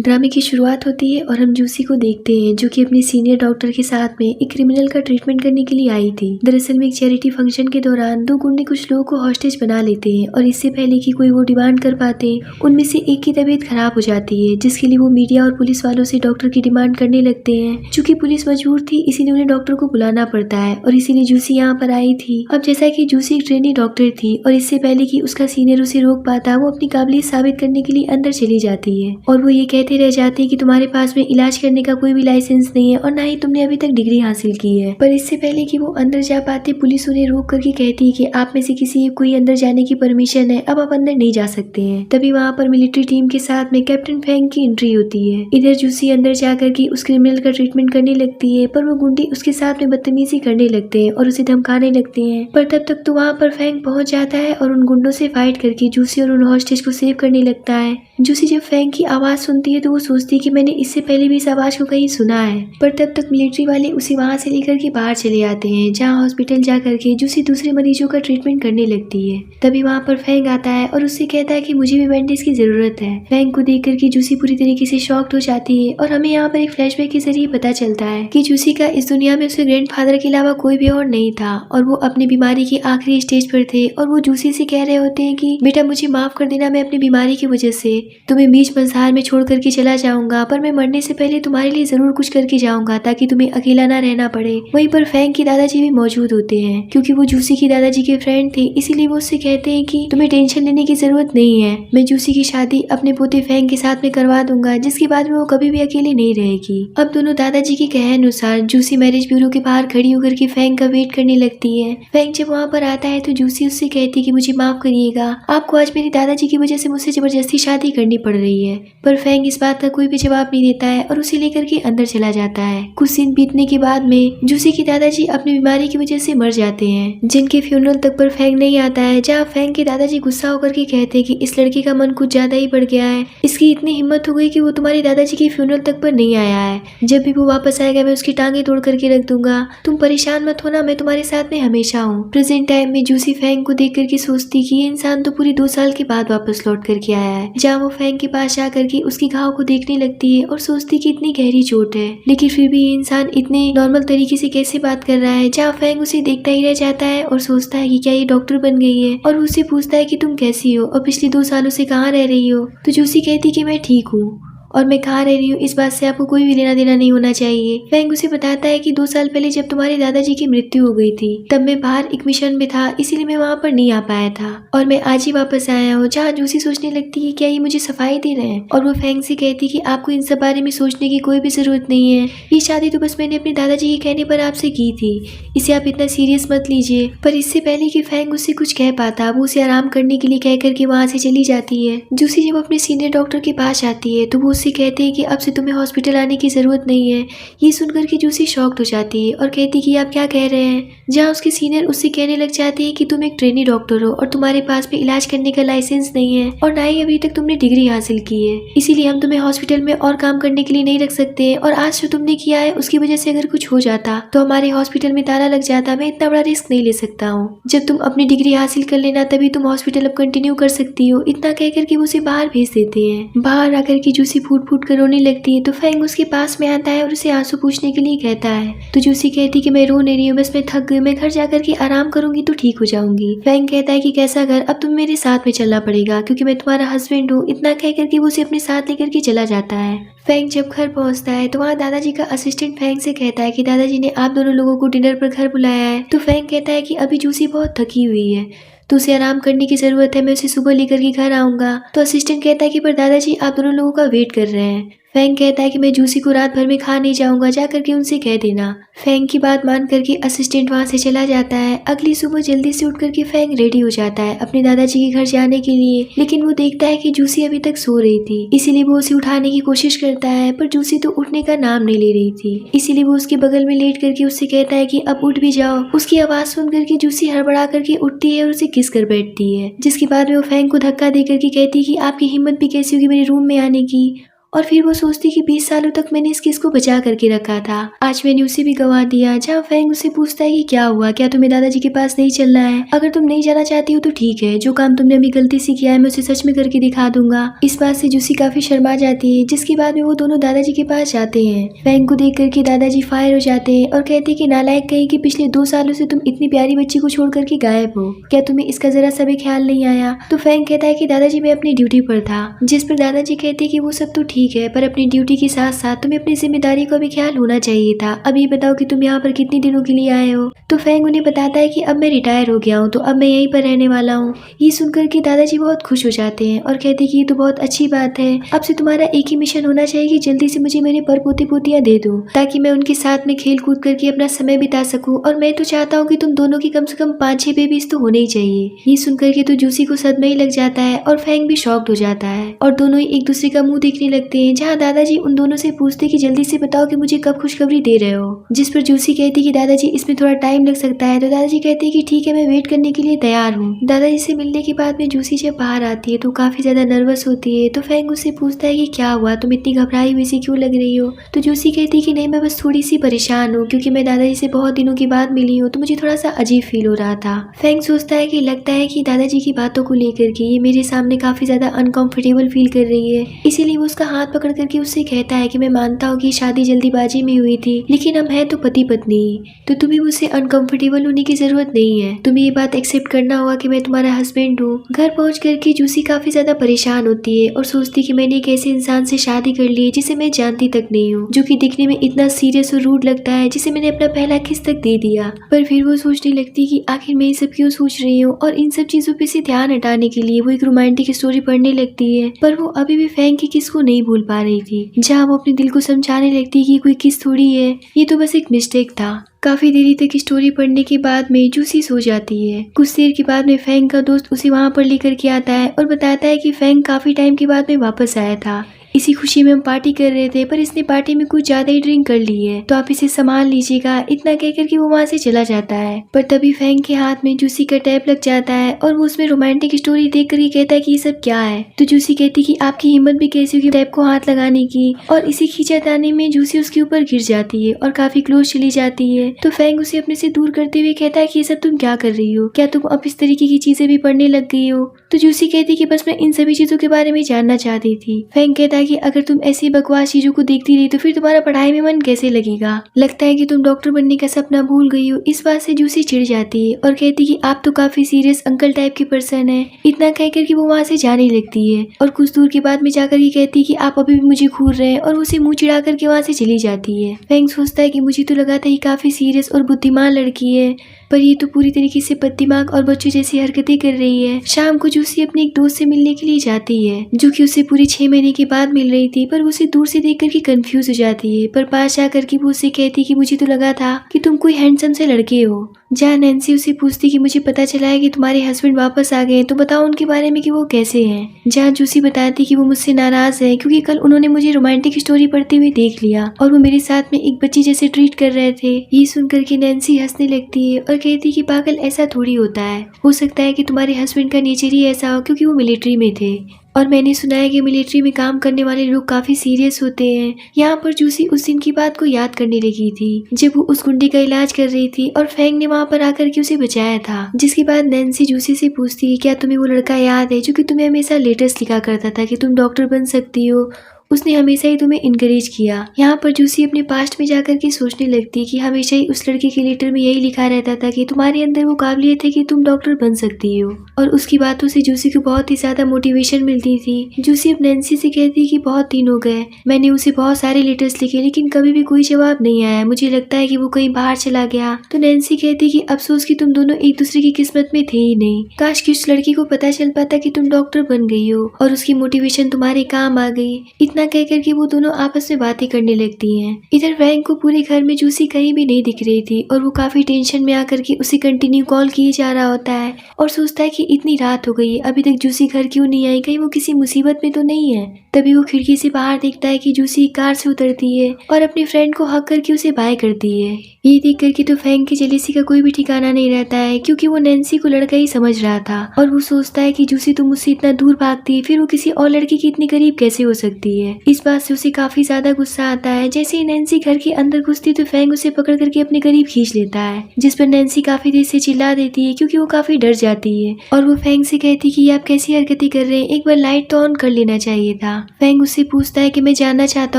ड्रामे की शुरुआत होती है और हम जूसी को देखते हैं जो कि अपने सीनियर डॉक्टर के साथ में एक क्रिमिनल का ट्रीटमेंट करने के लिए आई थी। दरअसल में एक चैरिटी फंक्शन के दौरान दो गुंडे कुछ लोगों को हॉस्टेज बना लेते हैं और इससे पहले कि कोई वो डिमांड कर पाते उनमें से एक की तबीयत खराब हो जाती है, जिसके लिए वो मीडिया और पुलिस वालों से डॉक्टर की डिमांड करने लगते हैं। चूंकि पुलिस मजबूर थी इसीलिए उन्हें डॉक्टर को बुलाना पड़ता है और इसीलिए जूसी यहाँ पर आई थी। अब जैसा कि जूसी एक ट्रेनी डॉक्टर थी और इससे पहले कि उसका सीनियर उसे रोक पाता, वो अपनी काबिलियत साबित करने के लिए अंदर चली जाती है और वो ये कहते रह जाते हैं कि तुम्हारे पास में इलाज करने का कोई भी लाइसेंस नहीं है और ना ही तुमने अभी तक डिग्री हासिल की है। पर इससे पहले कि वो अंदर जा पाते, पुलिस उन्हें रोक करके कहती है कि आप में से किसी कोई अंदर जाने की परमिशन है, अब आप अंदर नहीं जा सकते हैं। तभी वहाँ पर मिलिट्री टीम के साथ में कैप्टन फेंग की एंट्री होती है। इधर जूसी अंदर जाकर के उस क्रिमिनल का ट्रीटमेंट करने लगती है, पर वो गुंडे उसके साथ में बदतमीजी करने लगते हैं और उसे धमकाने लगते हैं। पर तब तक तो वहाँ पर फेंग पहुंच जाता है और उन गुंडों से फाइट करके जूसी और उन हॉस्टेज को सेव करने लगता है। जूसी जब फेंग की आवाज सुनती है तो वो सोचती है कि मैंने इससे पहले भी इस आवाज को कहीं सुना है। पर तब तक मिलिट्री वाले उसे वहाँ से लेकर के बाहर चले आते हैं, जहाँ हॉस्पिटल जा करके जूसी दूसरे मरीजों का ट्रीटमेंट करने लगती है। तभी वहाँ पर फेंग आता है और उससे कहता है कि मुझे भी बैंडेज की जरूरत है। फेंग को देख करके जूसी पूरी तरीके से शॉक्ड हो जाती है और हमें यहाँ पर एक फ्लैशबैक के जरिए पता चलता है कि जूसी का इस दुनिया में उसके ग्रैंडफादर के अलावा कोई भी और नहीं था और वो अपनी बीमारी की आखिरी स्टेज पर थे और वो जूसी से कह रहे होते हैं कि बेटा मुझे माफ कर देना, मैं अपनी बीमारी की वजह से तुम्हें बीच मझधार में छोड़ करके चला जाऊंगा, पर मैं मरने से पहले तुम्हारे लिए जरूर कुछ करके जाऊंगा ताकि तुम्हें अकेला ना रहना पड़े। वहीं पर फेंग के दादाजी भी मौजूद होते हैं, क्योंकि वो जूसी के दादाजी के फ्रेंड थे, इसीलिए वो उससे कहते हैं कि तुम्हें टेंशन लेने की जरूरत नहीं है, मैं जूसी की शादी अपने पोते फेंग के साथ में करवा दूंगा, जिसके बाद में वो कभी भी अकेली नहीं रहेगी। अब दोनों दादाजी के कहे अनुसार जूसी मैरिज ब्यूरो के बाहर खड़ी होकर के फेंग का वेट करने लगती है। फेंग जब वहाँ पर आता है तो जूसी उससे कहती है कि मुझे माफ करिएगा, आपको आज मेरे दादाजी की वजह से मुझसे जबरदस्ती शादी करनी पड़ रही है। पर फेंग इस बात का कोई भी जवाब नहीं देता है और उसे लेकर के अंदर चला जाता है। कुछ दिन बीतने के बाद में जूसी के दादाजी अपनी बीमारी की वजह से मर जाते हैं, जिनके फ्यूनरल तक पर फेंग नहीं आता है, जहाँ फेंग के दादाजी गुस्सा होकर के कहते हैं कि इस लड़के का मन कुछ ज्यादा ही बढ़ गया है, इसकी इतनी हिम्मत हो गई कि वो तुम्हारे दादाजी के फ्यूनरल तक पर नहीं आया है, जब भी वो वापस आएगा मैं उसकी टांगे तोड़ करके रख दूंगा, तुम परेशान मत होना, मैं तुम्हारे साथ में हमेशा हूँ। प्रेजेंट टाइम में जूसी फेंग को देख करके सोचती कि ये इंसान तो पूरी 2 साल के बाद वापस लौट करके आया है, जहाँ वो फेंग के पास जा करके उसकी घाव को देखने लगती है और सोचती कि इतनी गहरी चोट है, लेकिन फिर भी ये इंसान इतने नॉर्मल तरीके से कैसे बात कर रहा है, जहाँ फेंग उसे देखता ही रह जाता है और सोचता है कि क्या ये डॉक्टर बन गई है और उससे पूछता है कि तुम कैसी हो और पिछले 2 सालों से कहाँ रह रही हो। तो जूसी कहती कि मैं ठीक हूँ और मैं कहाँ रह रही हूँ इस बात से आपको कोई भी लेना देना नहीं होना चाहिए। फेंग उसे बताता है कि 2 साल पहले जब तुम्हारे दादाजी की मृत्यु हो गई थी तब मैं बाहर एक मिशन में था, इसीलिए मैं वहाँ पर नहीं आ पाया था और मैं आज ही वापस आया हूँ। जहाँ जूसी सोचने लगती है क्या ये मुझे सफाई दे रहे हैं और वो फेंग से कहती कि आपको इन सब बारे में सोचने की कोई भी जरूरत नहीं है, ये शादी तो बस मैंने अपने दादाजी के कहने पर आपसे की थी, इसे आप इतना सीरियस मत लीजिए। पर इससे पहले कि फेंग उससे कुछ कह पाता, वो उसे आराम करने के लिए कह करके वहाँ से चली जाती है। जूसी जब अपने सीनियर डॉक्टर के पास आती है तो वो उससे कहते हैं कि अब से तुम्हें हॉस्पिटल आने की जरूरत नहीं है। ये सुनकर के जूसी शॉक्ड हो जाती है और कहती कि आप क्या कह रहे हैं, जहाँ उसके सीनियर उससे कहने लग जाते हैं कि तुम एक ट्रेनी डॉक्टर हो और तुम्हारे पास भी इलाज करने का लाइसेंस नहीं है और ना ही अभी तक तुमने डिग्री हासिल की है, इसीलिए हम तुम्हें हॉस्पिटल में और काम करने के लिए नहीं रख सकते और आज जो तुमने किया है उसकी वजह से अगर कुछ हो जाता तो हमारे हॉस्पिटल में ताला लग जाता, मैं इतना बड़ा रिस्क नहीं ले सकता हूँ, जब तुम अपनी डिग्री हासिल कर लेना तभी तुम हॉस्पिटल अब कंटिन्यू कर सकती हो। इतना कहकर के वो उसे बाहर भेज देते हैं। बाहर आकर के जूसी फूट फूट कर रोने लगती है तो फेंग उसके पास में आता है और उसे आंसू पूछने के लिए कहता है। तो जूसी कहती कि मैं रो नहीं रही हूँ, बस मैं थक गई, मैं घर जाकर के आराम करूंगी तो ठीक हो जाऊंगी। फेंग कहता है कि कैसा घर, अब तुम्हें मेरे साथ में चलना पड़ेगा क्योंकि मैं तुम्हारा हस्बैंड हूँ। इतना कहकर के वो उसे अपने साथ लेकर के चला जाता है। फेंग जब घर पहुंचता है तो वहाँ दादाजी का असिस्टेंट फेंग से कहता है कि दादाजी ने आप दोनों लोगों को डिनर पर घर बुलाया है। तो फेंग कहता है कि अभी जूसी बहुत थकी हुई है तो उसे आराम करने की जरूरत है, मैं उसे सुबह लेकर के घर आऊंगा। तो असिस्टेंट कहता है कि पर दादाजी आप दोनों लोगों का वेट कर रहे हैं। फेंग कहता है कि मैं जूसी को रात भर में खा नहीं जाऊंगा, जा करके उनसे कह देना। फेंग की बात मान करके असिस्टेंट वहाँ से चला जाता है। अगली सुबह जल्दी से उठ करके फेंग रेडी हो जाता है अपने दादाजी के घर जाने के लिए, लेकिन वो देखता है कि जूसी अभी तक सो रही थी, इसीलिए वो उसे उठाने की कोशिश करता है, पर जूसी तो उठने का नाम नहीं ले रही थी, इसीलिए वो उसके बगल में लेट करके उससे कहता है कि अब उठ भी जाओ। उसकी आवाज सुन करके जूसी हड़बड़ा करके उठती है और उसे किस कर बैठती है, जिसके बाद में वो फेंग को धक्का दे करके कहती है कि आपकी हिम्मत भी कैसी होगी मेरे रूम में आने की और फिर वो सोचती कि 20 सालों तक मैंने इस किस को बचा करके रखा था, आज मैंने उसे भी गंवा दिया। जहाँ फैंग उसे पूछता है कि क्या हुआ, क्या तुम्हें दादाजी के पास नहीं चलना है? अगर तुम नहीं जाना चाहती हो तो ठीक है, जो काम तुमने अभी गलती से किया है मैं उसे सच में करके दिखा दूंगा। इस बात से जूसी काफी शर्मा जाती है, जिसके बाद में वो दोनों दादाजी के पास जाते हैं। फैंग को देख करके दादाजी फायर हो जाते हैं और कहते हैं कि नालायक कहीं कि पिछले 2 सालों से तुम इतनी प्यारी बच्ची को छोड़ करके गायब हो, क्या तुम्हें इसका जरा सा भी ख्याल नहीं आया? तो फैंग कहता है कि दादाजी मैं अपनी ड्यूटी पर था। जिस पर दादाजी कहते हैं कि वो सब तो ठीक है, पर अपनी ड्यूटी के साथ साथ तुम्हें अपनी जिम्मेदारी का भी ख्याल होना चाहिए था। अब ये बताओ कि तुम यहाँ पर कितने दिनों के लिए आए हो? तो फैंग उन्हें बताता है कि अब मैं रिटायर हो गया हूँ, तो अब मैं यहीं पर रहने वाला हूँ। ये सुनकर के दादाजी बहुत खुश हो जाते हैं और कहते हैं कि ये तो बहुत अच्छी बात है, अब से तुम्हारा एक ही मिशन होना चाहिए कि जल्दी से मुझे मेरे पर पोते पोतियाँ दे दो, ताकि मैं उनके साथ में खेल कूद करके अपना समय बिता सकूं। और मैं तो चाहता हूँ कि तुम दोनों की कम से कम 5-6 बेबीज तो होने ही चाहिए। ये सुनकर के तो जूसी को सदमा ही लग जाता है और फैंग भी शॉक्ड हो जाता है और दोनों ही एक दूसरे का मुंह देखने लगते हैं। जहाँ दादाजी उन दोनों से पूछते कि जल्दी से बताओ कि मुझे कब खुशखबरी दे रहे हो, जिस पर जूसी कहती कि दादाजी इसमें थोड़ा टाइम लग सकता है। तो दादाजी कहते हैं कि ठीक है, मैं वेट करने के लिए तैयार हूँ। दादाजी से मिलने के बाद में जूसी जब बाहर आती है तो काफी ज्यादा नर्वस होती है। तो फैंग उससे पूछता है कि क्या हुआ, तुम इतनी घबराई हुई सी क्यों लग रही हो? तो जूसी कहती है कि नहीं, मैं बस थोड़ी सी परेशान हूँ, क्योंकि मैं दादाजी से बहुत दिनों के बाद मिली हूँ, तो मुझे थोड़ा सा अजीब फील हो रहा था। फैंग सोचता है कि लगता है कि दादाजी की बातों को लेकर के ये मेरे सामने काफी ज्यादा अनकंफर्टेबल फील कर रही है, इसीलिए वो उसका हाथ पकड़ करके उससे कहता है कि मैं मानता हूँ कि शादी जल्दीबाजी में हुई थी, लेकिन हम हैं तो पति पत्नी, तो तुम्हें मुझसे अनकंफर्टेबल होने की जरूरत नहीं है। तुम्हें ये बात एक्सेप्ट करना होगा कि मैं तुम्हारा हस्बैंड हूँ। घर पहुंच करके जूसी काफी ज्यादा परेशान होती है और सोचती कि मैंने एक ऐसे इंसान से शादी कर ली है जिसे मैं जानती तक नहीं हूँ, जो कि दिखने में इतना सीरियस और रूड लगता है, जिसे मैंने अपना पहला किस तक दे दिया। पर फिर वो सोचने लगती कि आखिर मैं ये सब क्यों सोच रही हूँ, और इन सब चीजों पे से ध्यान हटाने के लिए वो एक रोमांटिक स्टोरी पढ़ने लगती है। पर वो अभी भी फैंग की किस को नहीं भूल पा रही थी। जहाँ वो अपने दिल को समझाने लगती कि कोई किस थोड़ी है, ये तो बस एक मिस्टेक था। काफी देरी तक स्टोरी पढ़ने के बाद में जूसी सो जाती है। कुछ देर के बाद में फैंग का दोस्त उसे वहाँ पर लेकर के आता है और बताता है कि फैंग काफी टाइम के बाद में वापस आया था। इसी खुशी में हम पार्टी कर रहे थे, पर इसने पार्टी में कुछ ज्यादा ही ड्रिंक कर ली है, तो आप इसे संभाल लीजिएगा। इतना कहकर के वो वहाँ से चला जाता है। पर तभी फैंग के हाथ में जूसी का टैप लग जाता है और वो उसमें रोमांटिक स्टोरी देख कर कहता है कि ये सब क्या है। तो जूसी कहती कि आपकी हिम्मत भी कैसी होगी टैप को हाथ लगाने की, और इसी खींचातानी में जूसी उसके ऊपर गिर जाती है और काफी क्लोज चली जाती है। तो फैंग उसे अपने से दूर करते हुए कहता है कि ये सब तुम क्या कर रही हो, क्या तुम अब इस तरीके की चीजें भी पढ़ने लग गई हो? तो जूसी कहती कि बस मैं इन सभी चीजों के बारे में जानना चाहती थी। फैंग कहता है कि अगर तुम ऐसी बकवास चीजों को देखती रही तो फिर तुम्हारा पढ़ाई में मन कैसे लगेगा? लगता है कि तुम डॉक्टर बनने का सपना भूल गई हो। इस बात से जूसी चिढ़ जाती है और कहती कि आप तो काफी सीरियस अंकल टाइप की पर्सन है। इतना कहकर कि वो वहाँ से जाने लगती है और कुछ दूर के बाद में जाकर के कहती कि आप अभी भी मुझे घूर रहे हैं, और उसे मुंह चिढ़ा करके वहाँ से चली जाती है। फैंग सोचता है कि मुझे तो लगा था ये काफी सीरियस और बुद्धिमान लड़की है, पर ये तो पूरी तरीके से बददिमाग और बच्चों जैसी हरकतें कर रही है। शाम को जूसी अपने एक दोस्त से मिलने के लिए जाती है, जो कि उसे पूरे 6 महीने के बाद मिल रही थी, पर उसे दूर से देख करके कंफ्यूज हो जाती है। पर पास जाकर के वो उसे कहती कि मुझे तो लगा था कि तुम कोई हैंडसम से लड़के हो। जहाँ नैन्सी उसे पूछती कि मुझे पता चला है कि तुम्हारे हस्बैंड वापस आ गए, तो बताओ उनके बारे में कि वो कैसे हैं। जहाँ जूसी बताती कि वो मुझसे नाराज है क्योंकि कल उन्होंने मुझे रोमांटिक स्टोरी पढ़ते हुए देख लिया और वो मेरे साथ में एक बच्ची जैसे ट्रीट कर रहे थे। ये सुनकर के नैन्सी हंसने लगती है और कहती कि पागल, ऐसा थोड़ी होता है, हो सकता है कि तुम्हारे हस्बैंड का नेचर ही ऐसा हो क्योंकि वो मिलिट्री में थे, और मैंने सुना है कि मिलिट्री में काम करने वाले लोग काफी सीरियस होते हैं। यहाँ पर जूसी उस दिन की बात को याद करने लगी थी जब वो उस गुंडे का इलाज कर रही थी और फैंग ने वहाँ पर आकर के उसे बचाया था। जिसके बाद नैन्सी जूसी से पूछती है क्या तुम्हें वो लड़का याद है जो कि तुम्हें हमेशा लेटर्स लिखा करता था कि तुम डॉक्टर बन सकती हो? उसने हमेशा ही तुम्हें इनकरेज किया। यहाँ पर जूसी अपने पास्ट में जाकर के सोचने लगती कि हमेशा ही उस लड़के के लेटर में यही लिखा रहता था कि तुम्हारे अंदर वो काबिलियत है कि तुम डॉक्टर बन सकती हो, और उसकी बातों से जूसी को बहुत ही ज्यादा मोटिवेशन मिलती थी। जूसी अब नैन्सी से कहती कि बहुत दिन हो गए, मैंने उसे बहुत सारे लेटर्स लिखे लेकिन कभी भी कोई जवाब नहीं आया, मुझे लगता है कि वो कहीं बाहर चला गया। तो नैन्सी कहती कि अफसोस कि तुम दोनों एक दूसरे की किस्मत में थे ही नहीं, काश कि उस लड़की को पता चल पाता कि तुम डॉक्टर बन गई हो और उसकी मोटिवेशन तुम्हारे काम आ गई। इतना कहकर के वो दोनों आपस में बातें करने लगती हैं। इधर फ्रैंक को पूरे घर में जूसी कहीं भी नहीं दिख रही थी और वो काफी टेंशन में आकर के उसे कंटिन्यू कॉल किए जा रहा होता है और सोचता है कि इतनी रात हो गई है, अभी तक जूसी घर क्यों नहीं आई, कहीं वो किसी मुसीबत में तो नहीं है। तभी वो खिड़की से बाहर देखता है कि जूसी कार से उतरती है और अपने फ्रेंड को हक करके उसे बाय करती है। ये देख करके तो फ्रैंक की जेलेसी का कोई भी ठिकाना नहीं रहता है, क्योंकि वो नैन्सी को लड़का ही समझ रहा था और वो सोचता है कि जूसी तो मुझसे इतना दूर भागती है, फिर वो किसी और लड़की की इतनी करीब कैसे हो सकती है। है। इस बात से उसे काफी ज्यादा गुस्सा आता है। जैसे ही नैन्सी घर के अंदर घुसती तो फैंग उसे पकड़ करके अपने करीब खींच लेता है, जिस पर नैन्सी काफी देर से चिल्ला देती है क्योंकि वो काफी डर जाती है और वो फैंग से कहती कि आप कैसी हरकतें कर रहे हैं, एक बार लाइट तो ऑन कर लेना चाहिए था। फैंग उससे पूछता है कि मैं जानना चाहता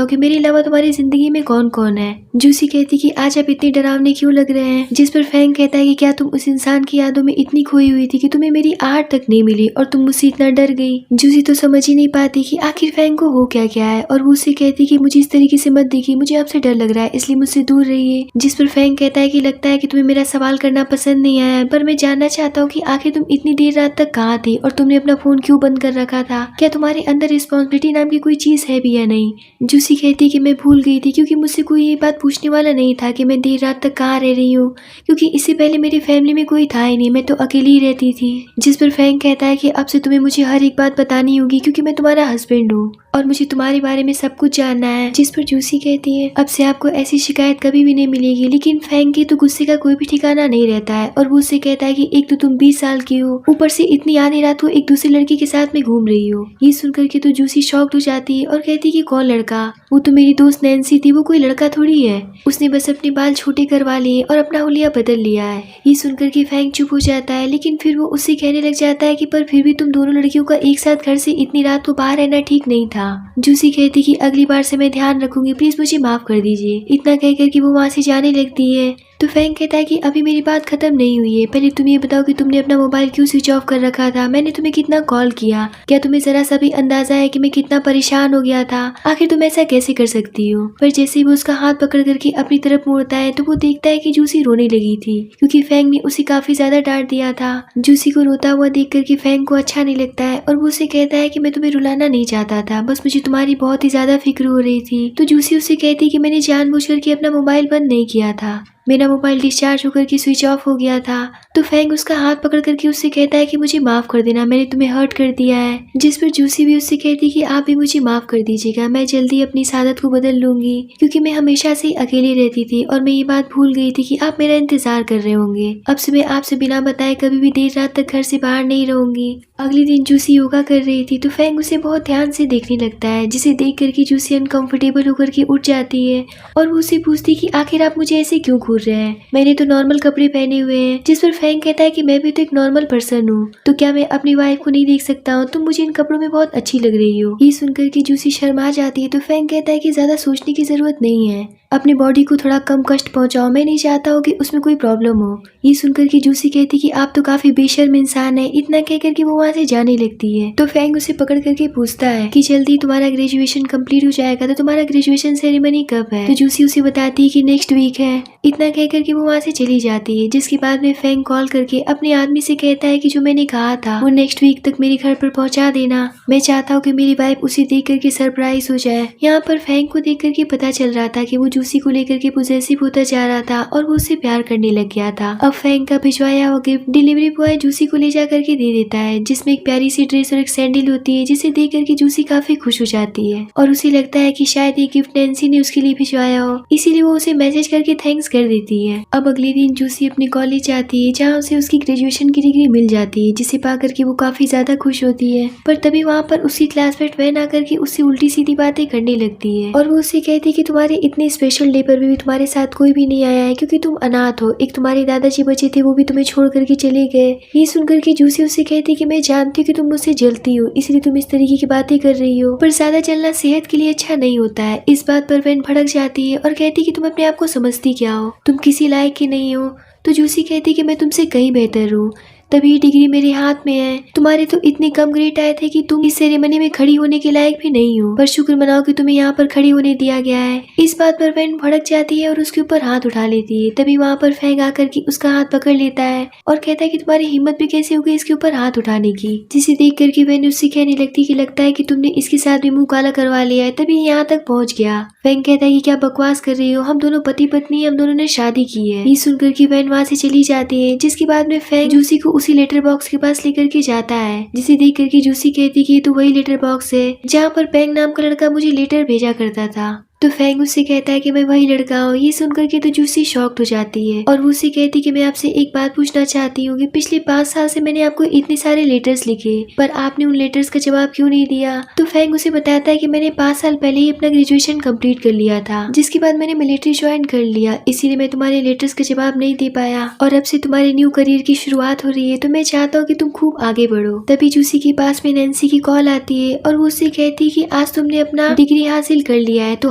हूँ कि मेरे अलावा तुम्हारी जिंदगी में कौन कौन है। जूसी कहती कि आज आप इतने डरावने क्यों लग रहे हैं, जिस पर फैंग कहता है कि क्या तुम उस इंसान की यादों में इतनी खोई हुई थी कि तुम्हें मेरी आहट तक नहीं मिली और तुम मुझसे इतना डर गई। जूसी तो समझ ही नहीं पाती कि आखिर फैंग को हो क्या क्या है और वो उससे कहती कि मुझे इस तरीके से मत देखिए, मुझे आपसे डर लग रहा है, इसलिए मुझसे दूर रहिए। जिस पर फैंग कहता है कि लगता है कि तुम्हें मेरा सवाल करना पसंद नहीं आया है, पर मैं जानना चाहता हूँ कि आखिर तुम इतनी देर रात तक कहाँ थी और तुमने अपना फोन क्यों बंद कर रखा था, क्या तुम्हारे अंदर रिस्पॉन्सिबिलिटी नाम की कोई चीज है भी या नहीं। जूसी कहती कि मैं भूल गई थी क्योंकि मुझसे कोई ये बात पूछने वाला नहीं था कि मैं देर रात तक कहाँ रह रही हूँ, क्योंकि इससे पहले मेरी फैमिली में कोई था ही नहीं, मैं तो अकेली ही रहती थी। जिस पर फैंग कहता है कि अब से तुम्हें मुझे हर एक बात बतानी होगी क्योंकि मैं तुम्हारा हस्बैंड हूँ और मुझे तुम्हारे बारे में सब कुछ जानना है। जिस पर जूसी कहती है अब से आपको ऐसी शिकायत कभी भी नहीं मिलेगी। लेकिन फैंग के तो गुस्से का कोई भी ठिकाना नहीं रहता है और वो उससे कहता है कि एक तो तुम 20 साल की हो, ऊपर से इतनी आधी रात को एक दूसरे लड़की के साथ में घूम रही हो। ये सुनकर के तो जूसी शॉक्ड हो जाती है और कहती है कि कौन लड़का, वो तो मेरी दोस्त नैन्सी थी, वो कोई लड़का थोड़ी है, उसने बस अपने बाल छोटे करवा लिए और अपना हुलिया बदल लिया है। ये सुनकर के फैंग चुप हो जाता है, लेकिन फिर वो उससे कहने लग जाता है कि पर फिर भी तुम दोनों लड़कियों का एक साथ घर से इतनी रात को बाहर रहना ठीक नहीं था। जूसी कहती कि अगली बार से मैं ध्यान रखूंगी, प्लीज मुझे माफ कर दीजिए। इतना कहकर कि वो वहाँ से जाने लगती है तो फैंग कहता है कि अभी मेरी बात खत्म नहीं हुई है, पहले तुम ये बताओ कि तुमने अपना मोबाइल क्यों स्विच ऑफ कर रखा था, मैंने तुम्हें कितना कॉल किया, क्या तुम्हें जरा सा भी अंदाजा है कि मैं कितना परेशान हो गया था, आखिर तुम ऐसा कैसे कर सकती हो। पर जैसे ही वो उसका हाथ पकड़ करके अपनी तरफ मोड़ता है तो वो देखता है कि जूसी रोने लगी थी क्योंकि फैंग ने उसे काफी ज्यादा डांट दिया था। जूसी को रोता हुआ देख करके फैंग को अच्छा नहीं लगता है और वो उसे कहता है कि मैं तुम्हें रुलाना नहीं चाहता था, बस मुझे तुम्हारी बहुत ही ज्यादा फिक्र हो रही थी। तो जूसी उसे कहती कि मैंने जानबूझ करके अपना मोबाइल बंद नहीं किया था, मेरा मोबाइल डिस्चार्ज होकर के स्विच ऑफ हो गया था। तो फैंग उसका हाथ पकड़ करके उससे कहता है कि मुझे माफ कर देना, मैंने तुम्हें हर्ट कर दिया है। जिस पर जूसी भी उससे कहती कि आप भी मुझे माफ कर दीजिएगा, मैं जल्दी अपनी आदत को बदल लूंगी क्योंकि मैं हमेशा से अकेली रहती थी और मैं ये बात भूल गई थी कि आप मेरा इंतजार कर रहे होंगे। अब से मैं आपसे बिना बताए कभी भी देर रात तक घर से बाहर नहीं रहूंगी। अगले दिन जूसी योगा कर रही थी तो फैंग उसे बहुत ध्यान से देखने लगता है, जिसे देख करके जूसी अनकंफर्टेबल होकर के उठ जाती है और वो उससे पूछती कि आखिर आप मुझे ऐसे क्यों घूर रहे हैं, मैंने तो नॉर्मल कपड़े पहने हुए हैं। जिस पर फैंग कहता है कि मैं भी तो एक नॉर्मल पर्सन हूँ, तो क्या मैं अपनी वाइफ को नहीं देख सकता हूँ, तुम मुझे इन कपड़ों में बहुत अच्छी लग रही हो। ये सुनकर के जूसी शर्मा जाती है तो फैंग कहता है कि ज्यादा सोचने की जरूरत नहीं है, अपनी बॉडी को थोड़ा कम कष्ट पहुंचाओ, मैं नहीं चाहता हूँ कि उसमें कोई प्रॉब्लम हो। ये सुनकर के जूसी कहती कि आप तो काफी बेशर्म इंसान है। इतना कहकर के वो वहाँ से जाने लगती है तो फैंग उसे पकड़ करके पूछता है कि जल्दी तुम्हारा ग्रेजुएशन कंप्लीट हो जाएगा तो तुम्हारा ग्रेजुएशन सेरेमनी कब है। तो जूसी उसे बताती है कि नेक्स्ट वीक है। इतना कहकर के वो वहाँ से चली जाती है, जिसके बाद में फैंग कॉल करके अपने आदमी से कहता है कि जो मैंने कहा था वो नेक्स्ट वीक तक मेरे घर पर पहुँचा देना, मैं चाहता हूँ कि मेरी वाइफ उसे देख करके सरप्राइज हो जाए। यहाँ पर फैंग को देख करके पता चल रहा था कि वो जूसी को लेकर के पॉसेसिव होता जा रहा था और वो उससे प्यार करने लग गया था। अब फैंग का भिजवाया हुआ गिफ्ट डिलीवरी बॉय जूसी को ले जा करके दे देता है, जिसमें एक प्यारी सी ड्रेस और एक सैंडल होती है, जिसे देख करके जूसी काफी खुश हो जाती है और उसे लगता है कि शायद ये गिफ्ट नैन्सी ने उसके लिए भिजवाया हो, इसीलिए वो उसे मैसेज करके थैंक्स कर देती है। अब अगले दिन जूसी अपने कॉलेज जाती है जहाँ उसे उसकी ग्रेजुएशन की डिग्री मिल जाती है, जिसे पा करके वो काफी ज्यादा खुश होती है। पर तभी वहाँ पर उसकी क्लासमेट वैन आकर के उससे उल्टी सीधी बातें करने लगती है और वो उससे कहती है कि तुम्हारे इतने स्पेशल डे पर भी तुम्हारे साथ कोई भी नहीं आया है क्योंकि तुम अनाथ हो, एक तुम्हारे दादाजी बचे थे वो भी तुम्हें छोड़ करके चले गए। ये सुनकर के जूसी उससे कहती कि मैं जानती हूँ कि तुम मुझसे जलती हो, इसलिए तुम इस तरीके की बातें कर रही हो, पर ज्यादा जलना सेहत के लिए अच्छा नहीं होता है। इस बात पर वैन भड़क जाती है और कहती कि तुम अपने आप को समझती क्या हो, तुम किसी लायक की नहीं हो। तो जूसी कहती कि मैं तुमसे कहीं बेहतर हूँ, तभी डिग्री मेरे हाथ में है, तुम्हारे तो इतने कम ग्रेड आए थे कि तुम इस सेरेमनी में खड़ी होने के लायक भी नहीं हो, पर शुक्र मनाओ कि तुम्हें यहाँ पर खड़ी होने दिया गया है। इस बात पर वैन भड़क जाती है और उसके ऊपर हाथ उठा लेती है। तभी वहाँ पर फैंग आकर के उसका हाथ पकड़ लेता है और कहता है कि तुम्हारी हिम्मत भी कैसे हो गई इसके ऊपर हाथ उठाने की, जिसे देख करके वैन उससे कहने लगती कि लगता है कि तुमने इसके साथ भी मुंह काला करवा लिया है, तभी यहाँ तक पहुँच गया। फैंग कहता है कि क्या बकवास कर रही हो, हम दोनों पति पत्नी, हम दोनों ने शादी की है। ये सुनकर की वैन वहाँ से चली जाती है, जिसके बाद में फैंग जूसी को उसी लेटर बॉक्स के पास लेकर के जाता है, जिसे देख करके जूसी कहती कि ये तो वही लेटर बॉक्स है जहाँ पर पेंग नाम का लड़का मुझे लेटर भेजा करता था। तो फैंग उससे कहता है कि मैं वही लड़का हूँ। ये सुनकर के तो जूसी शॉक्ड हो जाती है और वो उससे कहती कि मैं आपसे एक बात पूछना चाहती हूँ कि पिछले 5 साल से मैंने आपको इतने सारे लेटर्स लिखे, पर आपने उन लेटर्स का जवाब क्यों नहीं दिया। तो फैंग उसे बताता है कि मैंने 5 साल पहले ही अपना ग्रेजुएशन कंप्लीट कर लिया था, जिसके बाद मैंने मिलिट्री ज्वाइन कर लिया, इसीलिए मैं तुम्हारे लेटर्स का जवाब नहीं दे पाया और अब से तुम्हारे न्यू करियर की शुरुआत हो रही है, तो मैं चाहता हूँ कि तुम खूब आगे बढ़ो। तभी जूसी के पास में नैन्सी की कॉल आती है और वो उससे कहती है कि आज तुमने अपना डिग्री हासिल कर लिया है तो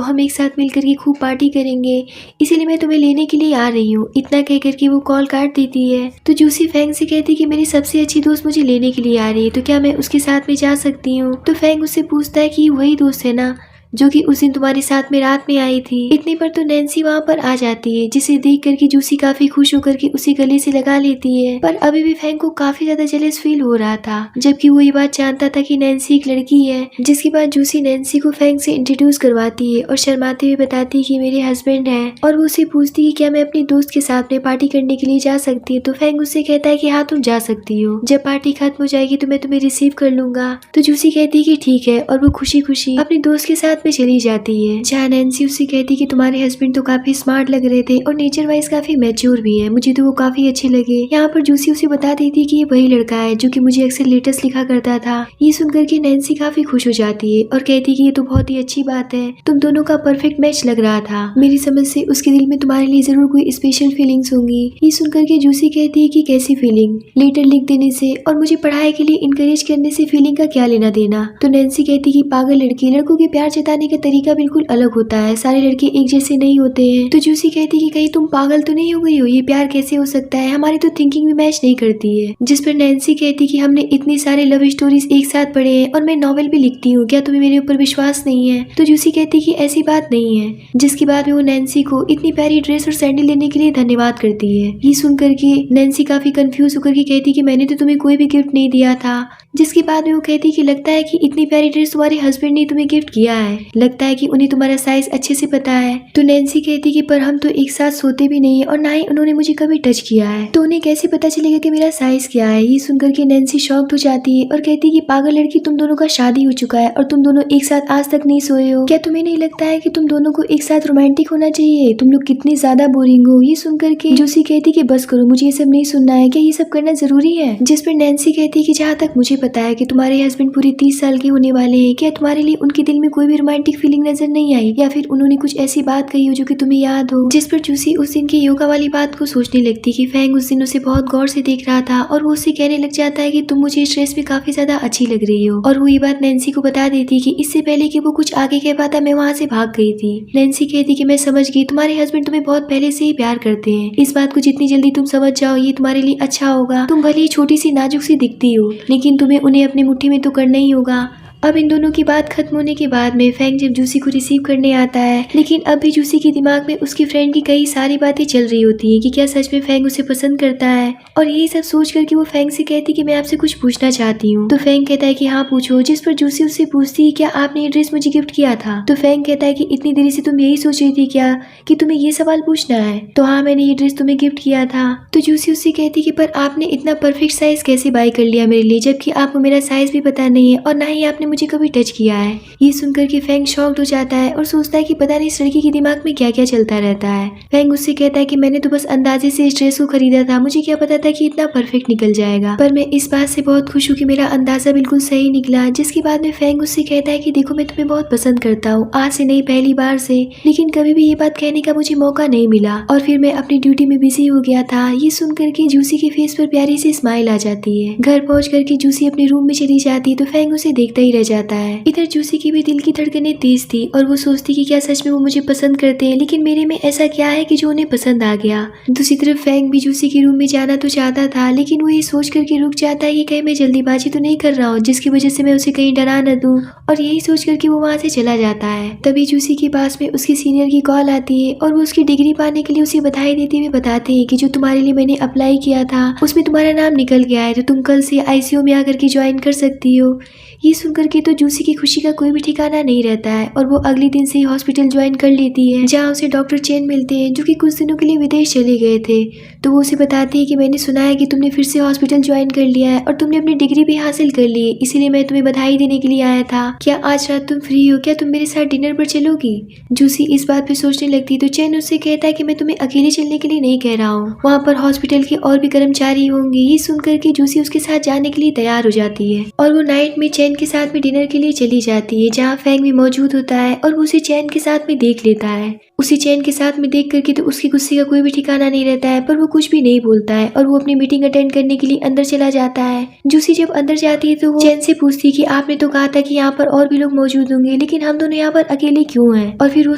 हम एक साथ मिलकर के खूब पार्टी करेंगे, इसीलिए मैं तुम्हें लेने के लिए आ रही हूँ। इतना कह करके वो कॉल काट देती है। तो जूसी फैंग से कहती है कि मेरी सबसे अच्छी दोस्त मुझे लेने के लिए आ रही है, तो क्या मैं उसके साथ में जा सकती हूँ। तो फैंग उससे पूछता है कि वही दोस्त है ना जो कि उस दिन तुम्हारे साथ में रात में आई थी। इतने पर तो नैन्सी वहाँ पर आ जाती है, जिसे देख करके जूसी काफी खुश होकर के उसी गले से लगा लेती है। पर अभी भी फैंग को काफी ज्यादा जेलस फील हो रहा था, जबकि वो ये बात जानता था कि नैन्सी एक लड़की है। जिसके बाद जूसी नैन्सी को फैंग से इंट्रोड्यूस करवाती है और शर्माते हुए बताती है कि मेरे हस्बैंड है, और वो उसे पूछती है क्या मैं अपनी दोस्त के साथ में पार्टी करने के लिए जा सकती हूँ। तो फैंग उससे कहता है कि हाँ तुम जा सकती हो, जब पार्टी खत्म हो जाएगी तो मैं तुम्हें रिसीव कर लूंगा। तो जूसी कहती है कि ठीक है, और वो खुशी खुशी अपने दोस्त के साथ में चली जाती है। जहाँ नैन्सी उससे कहती कि तुम्हारे हस्बैंड तो काफी स्मार्ट लग रहे थे और नेचर वाइज काफी मैच्योर भी है, मुझे तो वो काफी अच्छे लगे। यहाँ पर जूसी उसे बता देती कि ये वही लड़का है जो कि मुझे अक्सर लेटर्स लिखा करता था। ये सुनकर के नैन्सी काफी खुश हो जाती है और कहती कि ये तो बहुत ही अच्छी बात है, तुम दोनों का परफेक्ट मैच लग रहा था। मेरी समझ से उसके दिल में तुम्हारे लिए जरूर कोई स्पेशल फीलिंग्स होंगी। ये सुनकर के जूसी कहती है कि कैसी फीलिंग, लेटर लिख देने से और मुझे पढ़ाई के लिए इंकरेज करने से फीलिंग का क्या लेना देना। तो नैन्सी कहती कि पागल लड़की, लड़कों के प्यार जताने का तरीका बिल्कुल अलग होता है, सारे लड़के एक जैसे नहीं होते हैं। तो जूसी कहती कि कहीं तुम पागल तो नहीं हो गई हो, ये प्यार कैसे हो सकता है, हमारी तो थिंकिंग भी मैच नहीं करती है। जिस पर नैन्सी कहती कि हमने इतनी सारे लव स्टोरीज एक साथ पढ़े हैं और मैं नॉवेल भी लिखती हूँ, क्या तुम्हें मेरे ऊपर विश्वास नहीं है। तो जूसी कहती कि ऐसी बात नहीं है। जिसके बाद में वो नैन्सी को इतनी प्यारी ड्रेस और सैंडल लेने के लिए धन्यवाद करती है। ये सुनकर के नैन्सी काफी कंफ्यूज होकर के कहती कि मैंने तो तुम्हें कोई भी गिफ्ट नहीं दिया था। जिसके बाद में वो कहती कि लगता है कि इतनी प्यारी ड्रेस तुम्हारे हस्बैंड ने तुम्हें गिफ्ट किया है, लगता है कि उन्हें तुम्हारा साइज अच्छे से पता है। तो नैन्सी कहती कि पर हम तो एक साथ सोते भी नहीं और ना ही उन्होंने मुझे कभी टच किया है, तो उन्हें कैसे पता चलेगा कि मेरा साइज क्या है। ये सुनकर के नैन्सी शॉक्ड हो जाती है और कहती कि पागल लड़की, तुम दोनों का शादी हो चुका है और तुम दोनों एक साथ आज तक नहीं सोए हो, क्या तुम्हें नहीं लगता है कि तुम दोनों को एक साथ रोमांटिक होना चाहिए, तुम लोग कितनी ज्यादा बोरिंग हो। ये सुनकर के जूसी कहती कि बस करो, मुझे ये सब नहीं सुनना है, क्या ये सब करना जरूरी है। जिस पर नैन्सी कहती कि जहाँ तक मुझे पता है कि तुम्हारे हस्बैंड पूरे 30 साल के होने वाले हैं, क्या तुम्हारे लिए उनके दिल में कोई भी रोमांटिक फीलिंग नजर नहीं आई, या फिर उन्होंने कुछ ऐसी बात कही हो जो कि तुम्हें याद हो। जिस पर जूसी उस दिन की योगा वाली बात को सोचने लगती कि फैंग उस दिन उसे बहुत गौर से देख रहा था और वो उससे कहने लग जाता है कि तुम मुझे इस ड्रेस में काफी ज्यादा अच्छी लग रही हो। और वो ये बात नैन्सी को बता देती कि इससे पहले कि वो कुछ आगे कह पाता मैं वहाँ से भाग गई थी। नैन्सी कहती कि मैं समझ गई, तुम्हारे हस्बैंड तुम्हें बहुत पहले से ही प्यार करते हैं, इस बात को जितनी जल्दी तुम समझ जाओ ये तुम्हारे लिए अच्छा होगा। तुम भले ही छोटी सी नाजुक सी दिखती हो, लेकिन तुम्हें उन्हें अपनी मुट्ठी में तो करना ही होगा। अब इन दोनों की बात खत्म होने के बाद में फैंग जब जूसी को रिसीव करने आता है, लेकिन अब भी जूसी के दिमाग में उसकी फ्रेंड की कई सारी बातें चल रही होती हैं कि क्या सच में फैंग उसे पसंद करता है। और यही सब सोच करके वो फैंग से कहती कि मैं आपसे कुछ पूछना चाहती हूँ। तो फैंग कहता है कि हाँ पूछो। जिस पर जूसी उससे पूछती है क्या आपने ये ड्रेस मुझे गिफ्ट किया था। तो फैंग कहता है कि इतनी देरी से तुम यही सोच रही थी क्या कि तुम्हें ये सवाल पूछना है। तो हाँ मैंने ये ड्रेस तुम्हें गिफ्ट किया था। तो जूसी उससे कहती कि पर आपने इतना परफेक्ट साइज कैसे बाय कर लिया मेरे लिए, जबकि आपको मेरा साइज भी पता नहीं है और ना ही आपने मुझे कभी टच किया है। ये सुनकर के फैंग शॉक्ड हो जाता है और सोचता है कि पता नहीं इस लड़की के दिमाग में क्या क्या चलता रहता है। फैंग उससे कहता है कि मैंने तो बस अंदाजे से इस ड्रेस को खरीदा था, मुझे क्या पता था कि इतना परफेक्ट निकल जाएगा, पर मैं इस बात से बहुत खुश हूँ कि मेरा अंदाजा बिल्कुल सही निकला। जिसके बाद में फैंग उससे कहता है कि देखो मैं तुम्हें बहुत पसंद करता हूँ, आज से नहीं पहली बार से, लेकिन कभी भी ये बात कहने का मुझे मौका नहीं मिला और फिर मैं अपनी ड्यूटी में बिजी हो गया था। ये सुनकर के जूसी के फेस पर प्यारी सी स्माइल आ जाती है। घर पहुंच करके जूसी अपने रूम में चली जाती है तो फैंग उसे देखता ही रह जाता है। इधर जूसी की भी दिल की धड़कनें तेज थी और वो सोचती कि क्या सच में वो मुझे पसंद करते हैं, लेकिन मेरे में ऐसा क्या है कि जो उन्हें पसंद आ गया। दूसरी तरफ फैंग भी जूसी के रूम में जाना तो चाहता था, लेकिन वो ये सोच करके रुक जाता है कि कहीं मैं जल्दीबाजी तो नहीं कर रहा हूँ जिसकी वजह से मैं उसे कहीं डरा न दूं, और यही सोच करके वो वहाँ से चला जाता है। तभी जूसी के पास में उसकी सीनियर की कॉल आती है और वो उसकी डिग्री पाने के लिए उसे बधाई देते हुए बताते हैं कि जो तुम्हारे लिए मैंने अप्लाई किया था उसमें तुम्हारा नाम निकल गया है, तो तुम कल से ICU में आकर के ज्वाइन कर सकती हो। ये सुनकर के तो जूसी की खुशी का कोई भी ठिकाना नहीं रहता है और वो अगले दिन से ही हॉस्पिटल ज्वाइन कर लेती है, जहाँ उसे डॉक्टर चेन मिलते हैं जो कि कुछ दिनों के लिए विदेश चले गए थे। तो वो उसे बताती है कि मैंने सुना है कि तुमने फिर से हॉस्पिटल ज्वाइन कर लिया है और तुमने अपनी डिग्री भी हासिल कर ली है, इसीलिए मैं तुम्हें बधाई देने के लिए आया था। क्या आज रात तुम फ्री हो? क्या तुम मेरे साथ डिनर पर चलोगी? जूसी इस बात पे सोचने लगती तो चेन उससे कहता है कि मैं तुम्हें अकेले चलने के लिए नहीं कह रहा हूँ, वहाँ पर हॉस्पिटल के और भी कर्मचारी होंगे। ये सुनकर के जूसी उसके साथ जाने के लिए तैयार हो जाती है और वो नाइट में चैन के साथ में डिनर के लिए चली जाती है, जहाँ फैंग भी मौजूद होता है और वो उसे चैन के साथ में देख लेता है। उसी चैन के साथ में देख करके तो उसके गुस्से का कोई भी ठिकाना नहीं रहता है, पर वो कुछ भी नहीं बोलता है और वो अपनी मीटिंग अटेंड करने के लिए अंदर चला जाता है। जूसी जब अंदर जाती है तो वो चैन से पूछती है कि आपने तो कहा था कि यहाँ पर और भी लोग मौजूद होंगे, लेकिन हम दोनों यहाँ पर अकेले क्यों हैं? और फिर वो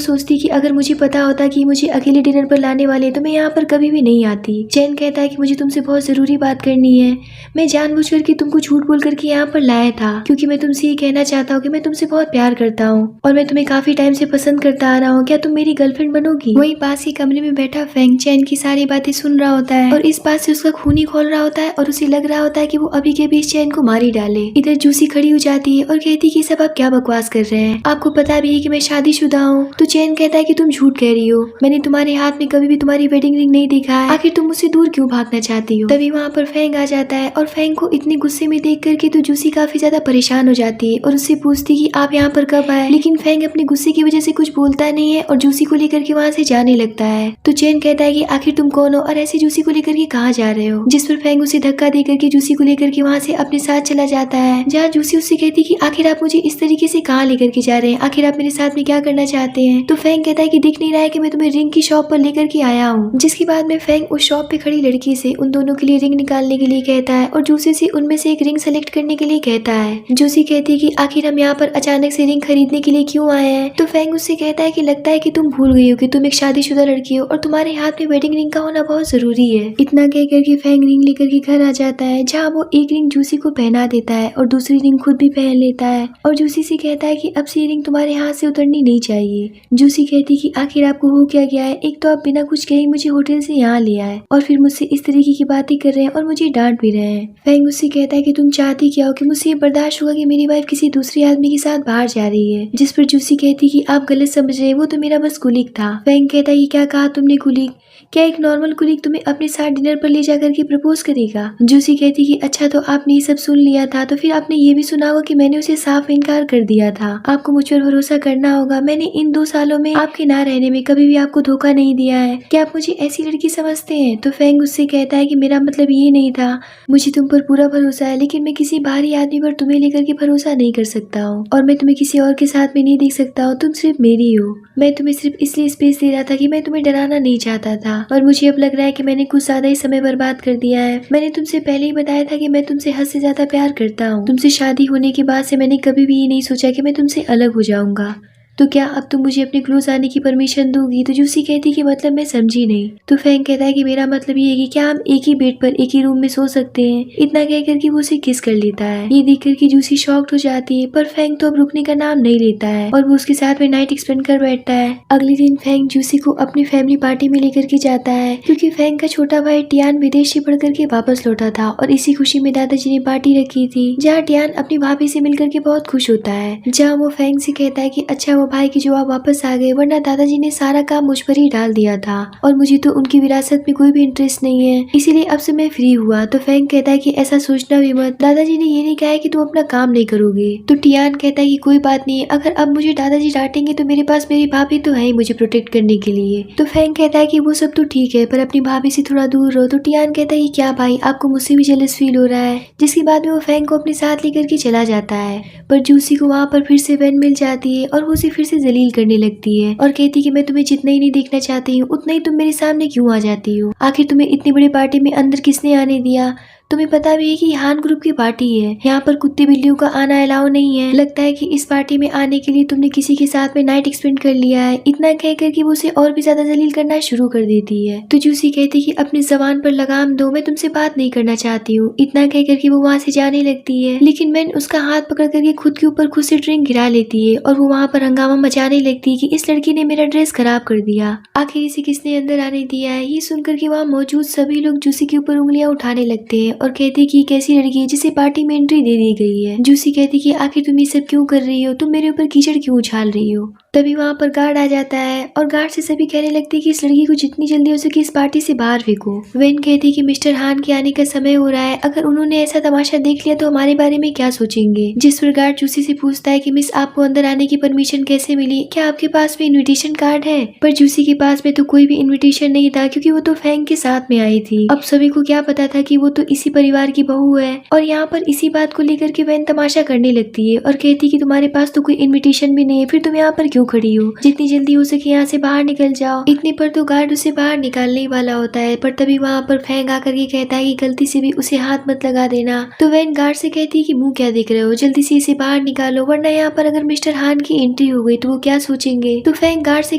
सोचती कि अगर मुझे पता होता कि मुझे अकेले डिनर पर लाने वाले तो मैं यहाँ पर कभी भी नहीं आती। चैन कहता है कि मुझे तुमसे बहुत जरूरी बात करनी है, मैं जानबूझ करके तुमको झूठ बोल करके यहाँ पर लाया था, क्योंकि मैं तुमसे ये कहना चाहता हूँ कि मैं तुमसे बहुत प्यार करता हूँ और मैं तुम्हें काफी टाइम से पसंद करता आ रहा हूँ। क्या तुम मेरी गर्लफ्रेंड बनोगी? वहीं पास के कमरे में बैठा फैंग चैन की सारी बातें सुन रहा होता है और इस बात से उसका खून ही खोल रहा होता है और उसे लग रहा होता है कि वो अभी के बीच चैन को मार ही डाले। इधर जूसी खड़ी हो जाती है और कहती है कि सब आप क्या बकवास कर रहे हैं, आपको पता भी है कि मैं शादीशुदा हूँ। तो चैन कहता है कि तुम झूठ कह रही हो, मैंने तुम्हारे हाथ में कभी भी तुम्हारी वेडिंग रिंग नहीं देखा है, आखिर तुम मुझसे दूर क्यों भागना चाहती हो? तभी वहाँ पर फैंग आ जाता है और फैंग को इतने गुस्से में देख करके तो जूसी काफी ज्यादा परेशान हो जाती है और उससे पूछती कि आप यहाँ पर कब आए, लेकिन फैंग अपने गुस्से की वजह से कुछ बोलता नहीं है और जूसी को लेकर के वहाँ से जाने लगता है। तो चैन कहता है कि आखिर तुम कौन हो और ऐसे जूसी को लेकर के कहाँ जा रहे हो? जिस पर फैंग उसे धक्का दे करके जूसी को लेकर के वहाँ से अपने साथ चला जाता है, जहाँ जूसी उससे कहती कि आखिर आप मुझे इस तरीके से कहाँ लेकर के जा रहे हैं, आखिर आप मेरे साथ में क्या करना चाहते हैं? तो फैंग कहता है कि दिख नहीं रहा है कि मैं तुम्हें रिंग की शॉप पर लेकर के आया हूँ। जिसके बाद में फैंग उस शॉप पे खड़ी लड़की से उन दोनों के लिए रिंग निकालने के लिए कहता है और जूसी से उनमें से एक रिंग सेलेक्ट करने के लिए कहता है। जूसी कहती है कि आखिर हम यहाँ पर अचानक से रिंग खरीदने के लिए क्यों आए हैं? तो फैंग उससे कहता है कि लगता है कि तुम भूल गई हो कि तुम एक शादीशुदा लड़की हो और तुम्हारे हाथ में वेडिंग रिंग का होना बहुत जरूरी है। इतना कह करके फैंग रिंग लेकर के घर आ जाता है, जहाँ वो एक रिंग जूसी को पहना देता है और दूसरी रिंग खुद भी पहन लेता है और जूसी से कहता है कि अब से ये रिंग तुम्हारे हाथ से उतरनी नहीं चाहिए। जूसी कहती कि आखिर आपको हो क्या गया है, एक तो आप बिना कुछ कहे मुझे होटल से यहाँ ले आए और फिर मुझसे इस तरीके की बातें कर रहे हैं और मुझे डांट भी रहे हैं। फैंग उससे कहता है कि तुम चाहती क्या हो, कि मुझसे ये बर्दाश्त होगा कि मेरी वाइफ किसी दूसरे आदमी के साथ बाहर जा रही है? जिस पर जूसी कहती कि आप गलत समझ रहे हैं, वो तो मेरा बस कुलीग था। फैंग कहता है क्या कहा तुमने कुलीग? क्या एक नॉर्मल कुलीग तुम्हें अपने साथ डिनर पर ले जाकर के प्रपोज करेगा? जूसी कहती कि अच्छा तो आपने ये सब सुन लिया था, तो फिर आपने ये भी सुना होगा कि मैंने उसे साफ इनकार कर दिया था। आपको मुझ पर भरोसा करना होगा, मैंने इन 2 सालों में आपके ना रहने में कभी भी आपको धोखा नहीं दिया है। क्या आप मुझे ऐसी लड़की समझते हैं? तो फैंग उससे कहता है कि मेरा मतलब ये नहीं था, मुझे तुम पर पूरा भरोसा है, लेकिन मैं किसी बाहरी आदमी पर तुम्हें लेकर के भरोसा नहीं कर सकता हूँ और मैं तुम्हें किसी और के साथ में नहीं देख सकता हूँ, तुम सिर्फ मेरी हो। मैं तुम्हें सिर्फ इसलिए स्पेस दे रहा था कि मैं तुम्हें डराना नहीं चाहता था और मुझे अब लग रहा है कि मैंने कुछ ज्यादा ही समय बर्बाद कर दिया है। मैंने तुमसे पहले ही बताया था कि मैं तुमसे हद से ज्यादा प्यार करता हूँ। तुमसे शादी होने के बाद से मैंने कभी भी ये नहीं सोचा कि मैं तुमसे अलग हो जाऊंगा। तो क्या अब तुम मुझे अपने क्लोज आने की परमिशन दोगी? तो जूसी कहती कि मतलब मैं समझी नहीं। तो फैंग कहता है कि मेरा मतलब ये है कि क्या हम एक ही बेड पर एक ही रूम में सो सकते हैं? इतना कह करके वो उसे किस कर लेता है। ये देख करके जूसी शॉक्ड हो जाती है, पर फैंग तो अब रुकने का नाम नहीं लेता है और वो उसके साथ में नाइट एक्सपेंड कर बैठता है। अगले दिन फैंग जूसी को अपनी फैमिली पार्टी में लेकर के जाता है, क्योंकि फैंग का छोटा भाई टियान विदेश से पढ़ करके वापस लौटा था और इसी खुशी में दादाजी ने पार्टी रखी थी, जहाँ टियान अपनी भाभी से मिलकर के बहुत खुश होता है। जहाँ वो फैंग से कहता है कि अच्छा भाई की जो आप वापस आ गए, वरना दादाजी ने सारा काम मुझ पर ही डाल दिया था और मुझे तो उनकी विरासत में कोई भी इंटरेस्ट नहीं है, इसीलिए अब से मैं फ्री हुआ। तो फैंग कहता है कि ऐसा सोचना भी मत, दादाजी ने ये नहीं कहा है कि तुम अपना काम नहीं करोगे। तो टियान कहता है कि कोई बात नहीं, अगर अब मुझे दादाजी डांटेंगे तो मेरे पास मेरी भाभी तो है ही मुझे प्रोटेक्ट करने के लिए। तो फैंग कहता है कि वो सब तो ठीक है, पर अपनी भाभी से थोड़ा दूर रहो। तो टियान कहता है कि क्या भाई, आपको मुझसे भी जेलस फील हो रहा है? जिसके बाद में वो फैंग को अपने साथ लेकर के चला जाता है, पर जूसी को वहाँ पर फिर से वैन मिल जाती है और वो उसे फिर से जलील करने लगती है और कहती कि मैं तुम्हें जितना ही नहीं देखना चाहती हूँ उतना ही तुम मेरे सामने क्यों आ जाती हो? आखिर तुम्हें इतनी बड़ी पार्टी में अंदर किसने आने दिया? तुम्हें पता भी है कि हान ग्रुप की पार्टी है, यहाँ पर कुत्ते बिल्लियों का आना अलाउ नहीं है। लगता है कि इस पार्टी में आने के लिए तुमने किसी के साथ में नाइट एक्सपेंड कर लिया है। इतना कह कर कि वो उसे और भी ज्यादा जलील करना शुरू कर देती है। तो जूसी कहती कि अपनी जबान पर लगाम दो, मैं तुमसे बात नहीं करना चाहती हूँ। इतना कह कर कि वो वहाँ से जाने लगती है, लेकिन मैन उसका हाथ पकड़ करके खुद के ऊपर खुद से ड्रिंक गिरा लेती है और वो वहाँ पर हंगामा मचाने लगती है कि इस लड़की ने मेरा ड्रेस खराब कर दिया, आखिर इसे किसने अंदर आने दिया है। ये सुनकर के वहाँ मौजूद सभी लोग जूसी के ऊपर उंगलियां उठाने लगते हैं और कहती कि कैसी लड़की है जिसे पार्टी में एंट्री दे दी गई है। जूसी कहती कि आखिर तुम ये सब क्यों कर रही हो, तुम मेरे ऊपर कीचड़ क्यों उछाल रही हो। तभी वहाँ पर गार्ड आ जाता है और गार्ड से सभी कहने लगते कि इस लड़की को जितनी जल्दी हो सके इस पार्टी से बाहर फेंको। वेन कहती कि मिस्टर हान के आने का समय हो रहा है, अगर उन्होंने ऐसा तमाशा देख लिया तो हमारे बारे में क्या सोचेंगे। जिस पर गार्ड जूसी से पूछता है कि मिस आपको अंदर आने की परमिशन कैसे मिली, क्या आपके पास में इन्विटेशन कार्ड है। पर जूसी के पास में तो कोई भी इन्विटेशन नहीं था क्योंकि वो तो फैंग के साथ में आई थी। अब सभी को क्या पता था कि वो तो इसी परिवार की बहू है। और यहाँ पर इसी बात को लेकर के वेन तमाशा करने लगती है और कहती कि तुम्हारे पास तो कोई इन्विटेशन भी नहीं है, फिर तुम यहाँ पर क्यों खड़ी हो, जितनी जल्दी हो सके यहाँ से बाहर निकल जाओ। इतने पर तो गार्ड उसे बाहर निकालने वाला होता है, पर तभी वहाँ पर फैंग आकर के कहता है कि गलती से भी उसे हाथ मत लगा देना। तो वेन गार्ड से कहती है कि मुंह क्या देख रहे हो, जल्दी से इसे बाहर निकालो, वरना यहाँ पर अगर मिस्टर हान की एंट्री हो गई तो वो क्या सोचेंगे। तो फैंग गार्ड से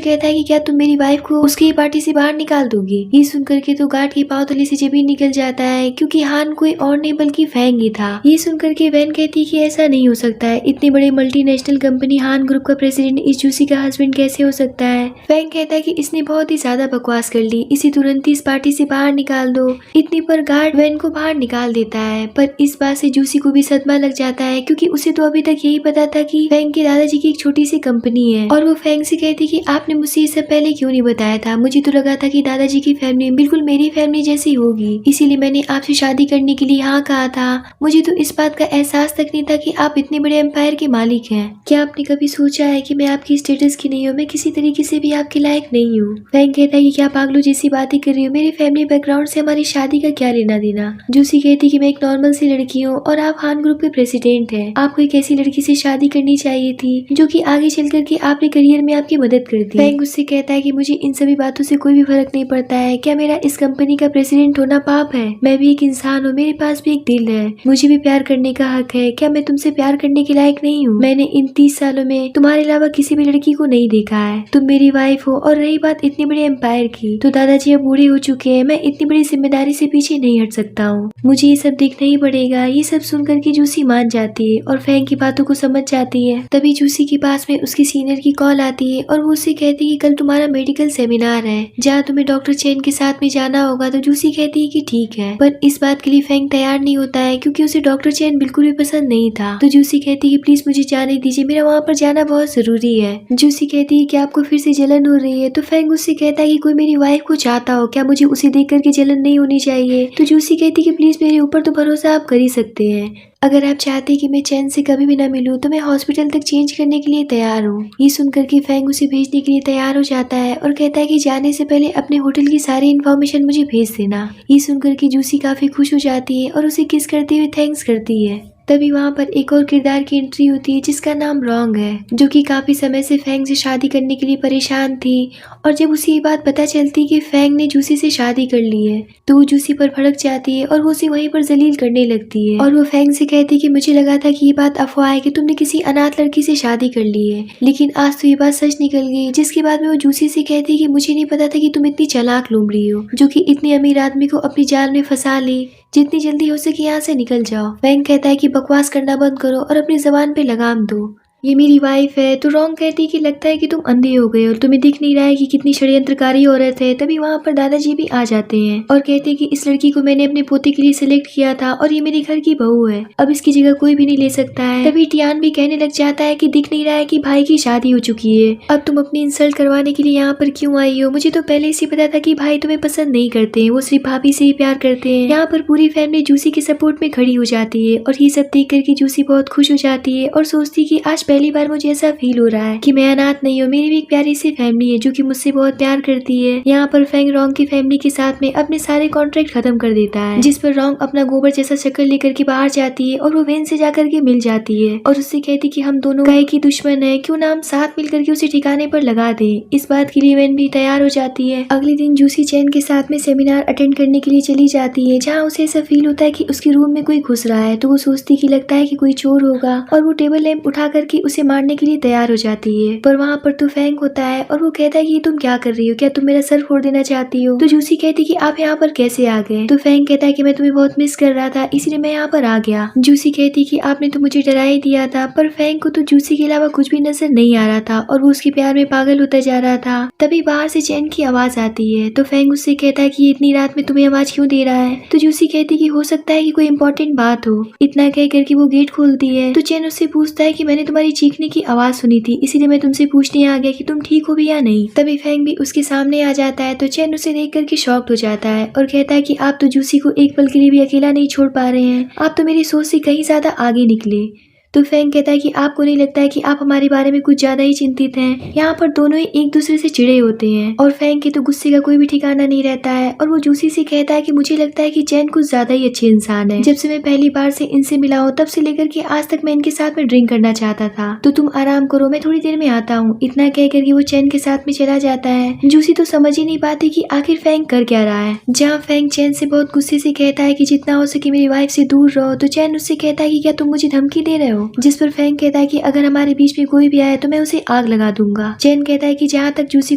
कहता है कि क्या तुम मेरी वाइफ को उसकी पार्टी से बाहर निकाल दोगे। ये सुनकर के तो गार्ड के पांव तले से जमीन निकल जाता है क्योंकि हान कोई और नहीं बल्कि फैंग ही था। ये सुनकर के वेन कहती है कि ऐसा नहीं हो सकता है, इतनी बड़ी मल्टीनेशनल कंपनी हान ग्रुप का प्रेसिडेंट इस जूसी का हस्बैंड कैसे हो सकता है। फैंग कहता है कि इसने बहुत ही ज्यादा बकवास कर ली, इसे तुरंत ही इस पार्टी से बाहर निकाल दो। इतनी पर गार्ड वेन को बाहर निकाल देता है, पर इस बात से जूसी को भी सदमा लग जाता है क्योंकि उसे तो अभी तक यही पता था कि फैंग के दादाजी की एक छोटी सी कंपनी है। और वो फैंग से कहती कि आपने मुझसे ये सब पहले क्यों नहीं बताया था, मुझे तो लगा था कि दादाजी की फैमिली बिल्कुल मेरी फैमिली जैसी होगी, इसीलिए मैंने आपसे शादी करने के लिए हाँ कहा था। मुझे तो इस बात का एहसास तक नहीं था कि आप इतने बड़े एम्पायर के मालिक हैं। क्या आपने कभी सोचा है कि मैं आपकी स्टेटस की नहीं हूँ, मैं किसी तरीके से भी आपके लायक नहीं हूँ। फैंग कहता है कि क्या पागलों जैसी बातें कर रही हो, मेरे फैमिली बैकग्राउंड से हमारी शादी का क्या लेना देना। जूसी कहती कि मैं एक नॉर्मल सी लड़की हूँ और आप हान ग्रुप के प्रेसिडेंट हैं, आपको एक ऐसी लड़की से शादी करनी चाहिए थी जो कि आगे चल करके आपके करियर में आपकी मदद करती। फैंग उससे कहता है कि मुझे इन सभी बातों से कोई भी फर्क नहीं पड़ता है, क्या मेरा इस कंपनी का प्रेसिडेंट होना पाप है। मैं भी एक इंसान हूँ, मेरे पास भी एक दिल है, मुझे भी प्यार करने का हक है। क्या मैं तुमसे प्यार करने के लायक नहीं हूँ। मैंने इन 30 सालों में तुम्हारे अलावा किसी भी लड़की को नहीं देखा है, तुम मेरी वाइफ हो। और रही बात इतने बड़े एम्पायर की, तो दादाजी अब बूढ़े हो चुके हैं, मैं इतनी बड़ी जिम्मेदारी से पीछे नहीं हट सकता हूँ, मुझे ये सब देखना ही पड़ेगा। ये सब सुनकर के जूसी मान जाती है और फैंग की बातों को समझ जाती है। तभी जूसी के पास में उसकी सीनियर की कॉल आती है और वो उससे कहती है कि कल तुम्हारा मेडिकल सेमिनार है जहाँ तुम्हें डॉक्टर चेन के साथ में जाना होगा। तो जूसी कहती है कि ठीक है, पर इस बात के लिए फैंग तैयार नहीं होता है क्योंकि उसे डॉक्टर चेन बिल्कुल भी पसंद नहीं था। तो जूसी कहती है कि प्लीज मुझे जाने दीजिए, मेरा वहाँ पर जाना बहुत जरूरी है। जूसी कहती है कि आपको फिर से जलन हो रही है। तो फैंग उससे कहता है कि कोई मेरी वाइफ को चाहता हो, क्या मुझे उसे देख करके जलन नहीं होनी चाहिए। तो जूसी कहती है कि प्लीज मेरे ऊपर तो भरोसा आप कर ही सकते हैं, अगर आप चाहते कि मैं चैन से कभी भी ना मिलूं तो मैं हॉस्पिटल तक चेंज करने के लिए तैयार हूँ। ये सुनकर के फैंग उसे भेजने के लिए तैयार हो जाता है और कहता है कि जाने से पहले अपने होटल की सारी इन्फॉर्मेशन मुझे भेज देना। ये सुनकर के जूसी काफी खुश हो जाती है और उसे किस करते हुए थैंक्स करती है। तभी वहाँ पर एक और किरदार की एंट्री होती है जिसका नाम रॉन्ग है, जो कि काफी समय से फैंग से शादी करने के लिए परेशान थी। और जब उसे ये बात पता चलती कि फैंग ने जूसी से शादी कर ली है तो वो जूसी पर भड़क जाती है और वो उसे वहीं पर जलील करने लगती है। और वो फैंग से कहती कि मुझे लगा था कि ये बात अफवाह है कि तुमने किसी अनाथ लड़की से शादी कर ली है, लेकिन आज तो ये बात सच निकल गई। जिसके बाद में वो जूसी से कहती कि मुझे नहीं पता था कि तुम इतनी चालाक लोमड़ी हो जो कि इतने अमीर आदमी को अपनी जाल में फंसा ली, जितनी जल्दी हो सके यहाँ से निकल जाओ। फैंग कहता है कि बकवास करना बंद करो और अपनी जबान पे लगाम दो, ये मेरी वाइफ है। तो रॉन्ग कहती है कि लगता है कि तुम अंधे हो गए और तुम्हें दिख नहीं रहा है कि कितनी षड्यंत्रकारी औरत है। तभी वहाँ पर दादाजी भी आ जाते हैं और कहते हैं कि इस लड़की को मैंने अपने पोते के लिए सिलेक्ट किया था और ये मेरे घर की बहू है, अब इसकी जगह कोई भी नहीं ले सकता है। तभी टियान भी कहने लग जाता है कि दिख नहीं रहा है कि भाई की शादी हो चुकी है, अब तुम अपनी इंसल्ट करवाने के लिए यहाँ पर क्यों आई हो। मुझे तो पहले से पता था कि भाई तुम्हें पसंद नहीं करते हैं, वो सिर्फ भाभी से ही प्यार करते हैं। यहाँ पर पूरी फैमिली जूसी के सपोर्ट में खड़ी हो जाती है और ये सब देख करके जूसी बहुत खुश हो जाती है और सोचती कि आज पहली बार मुझे ऐसा फील हो रहा है कि मैं अनाथ नहीं हूँ, मेरी भी एक प्यारी सी फैमिली है जो कि मुझसे बहुत प्यार करती है। यहाँ पर फैंग रॉन्ग की फैमिली के साथ में अपने सारे कॉन्ट्रैक्ट खत्म कर देता है, जिस पर रॉन्ग अपना गोबर जैसा शक्ल लेकर के बाहर जाती है और वो वेन से जाकर के मिल जाती है और उससे कहती कि हम दोनों काहे की दुश्मन है, क्यों ना हम साथ मिलकर के उसे ठिकाने पर लगा दे। इस बात के लिए वेन भी तैयार हो जाती है। अगले दिन जूसी चैन के साथ में सेमिनार अटेंड करने के लिए चली जाती है, जहाँ उसे ऐसा फील होता है कि उसके रूम में कोई घुस रहा है। तो वो सोचती कि लगता है कि कोई चोर होगा और वो टेबल लैंप उठा करके उसे मारने के लिए तैयार हो जाती है, पर वहाँ पर तो फैंग होता है और वो कहता है कि तुम क्या कर रही हो, क्या तुम मेरा सर फोड़ देना चाहती हो। तो जूसी कहती कि आप यहाँ पर कैसे आ गए। तो फैंग कहता है कि मैं तुम्हें बहुत मिस कर रहा था, इसलिए मैं यहाँ पर आ गया। जूसी कहती कि आपने तो मुझे डरा ही दिया था, पर फैंग को तो जूसी के अलावा कुछ भी नजर नहीं आ रहा था और वो उसके प्यार में पागल होता जा रहा था। तभी बाहर से चैन की आवाज आती है, तो फैंग उससे कहता है कि ये इतनी रात में तुम्हें आवाज क्यों दे रहा है। तो जूसी कहती कि हो सकता है कि कोई इंपॉर्टेंट बात हो। इतना कह करके वो गेट खोलती है, तो चैन उससे पूछता है कि मैंने तुम्हारी चीखने की आवाज सुनी थी, इसीलिए मैं तुमसे पूछने आ गया कि तुम ठीक हो भी या नहीं। तभी फैंग भी उसके सामने आ जाता है, तो चैन उसे देख करके शॉक्ड हो जाता है और कहता है कि आप तो जूसी को एक पल के लिए भी अकेला नहीं छोड़ पा रहे हैं, आप तो मेरी सोच से कहीं ज्यादा आगे निकले। तो फैंग कहता है कि आपको नहीं लगता है कि आप हमारे बारे में कुछ ज्यादा ही चिंतित हैं। यहाँ पर दोनों ही एक दूसरे से चिढ़े होते हैं और फैंग के तो गुस्से का कोई भी ठिकाना नहीं रहता है और वो जूसी से कहता है कि मुझे लगता है कि चैन कुछ ज्यादा ही अच्छे इंसान है। जब से मैं पहली बार से इनसे मिला हूँ तब से लेकर के आज तक मैं इनके साथ में ड्रिंक करना चाहता था, तो तुम आराम करो, मैं थोड़ी देर में आता हूँ। इतना कह करके वो चैन के साथ में चला जाता है। जूसी तो समझ ही नहीं पाती कि आखिर फैंग कर क्या रहा है। जहाँ फैंग चैन से बहुत गुस्से से कहता है कि जितना हो सके मेरी वाइफ से दूर रहो, तो चैन उससे कहता है कि क्या तुम मुझे धमकी दे रहे हो। जिस पर फैंग कहता है कि अगर हमारे बीच में कोई भी आए तो मैं उसे आग लगा दूंगा। चैन कहता है कि जहाँ तक जूसी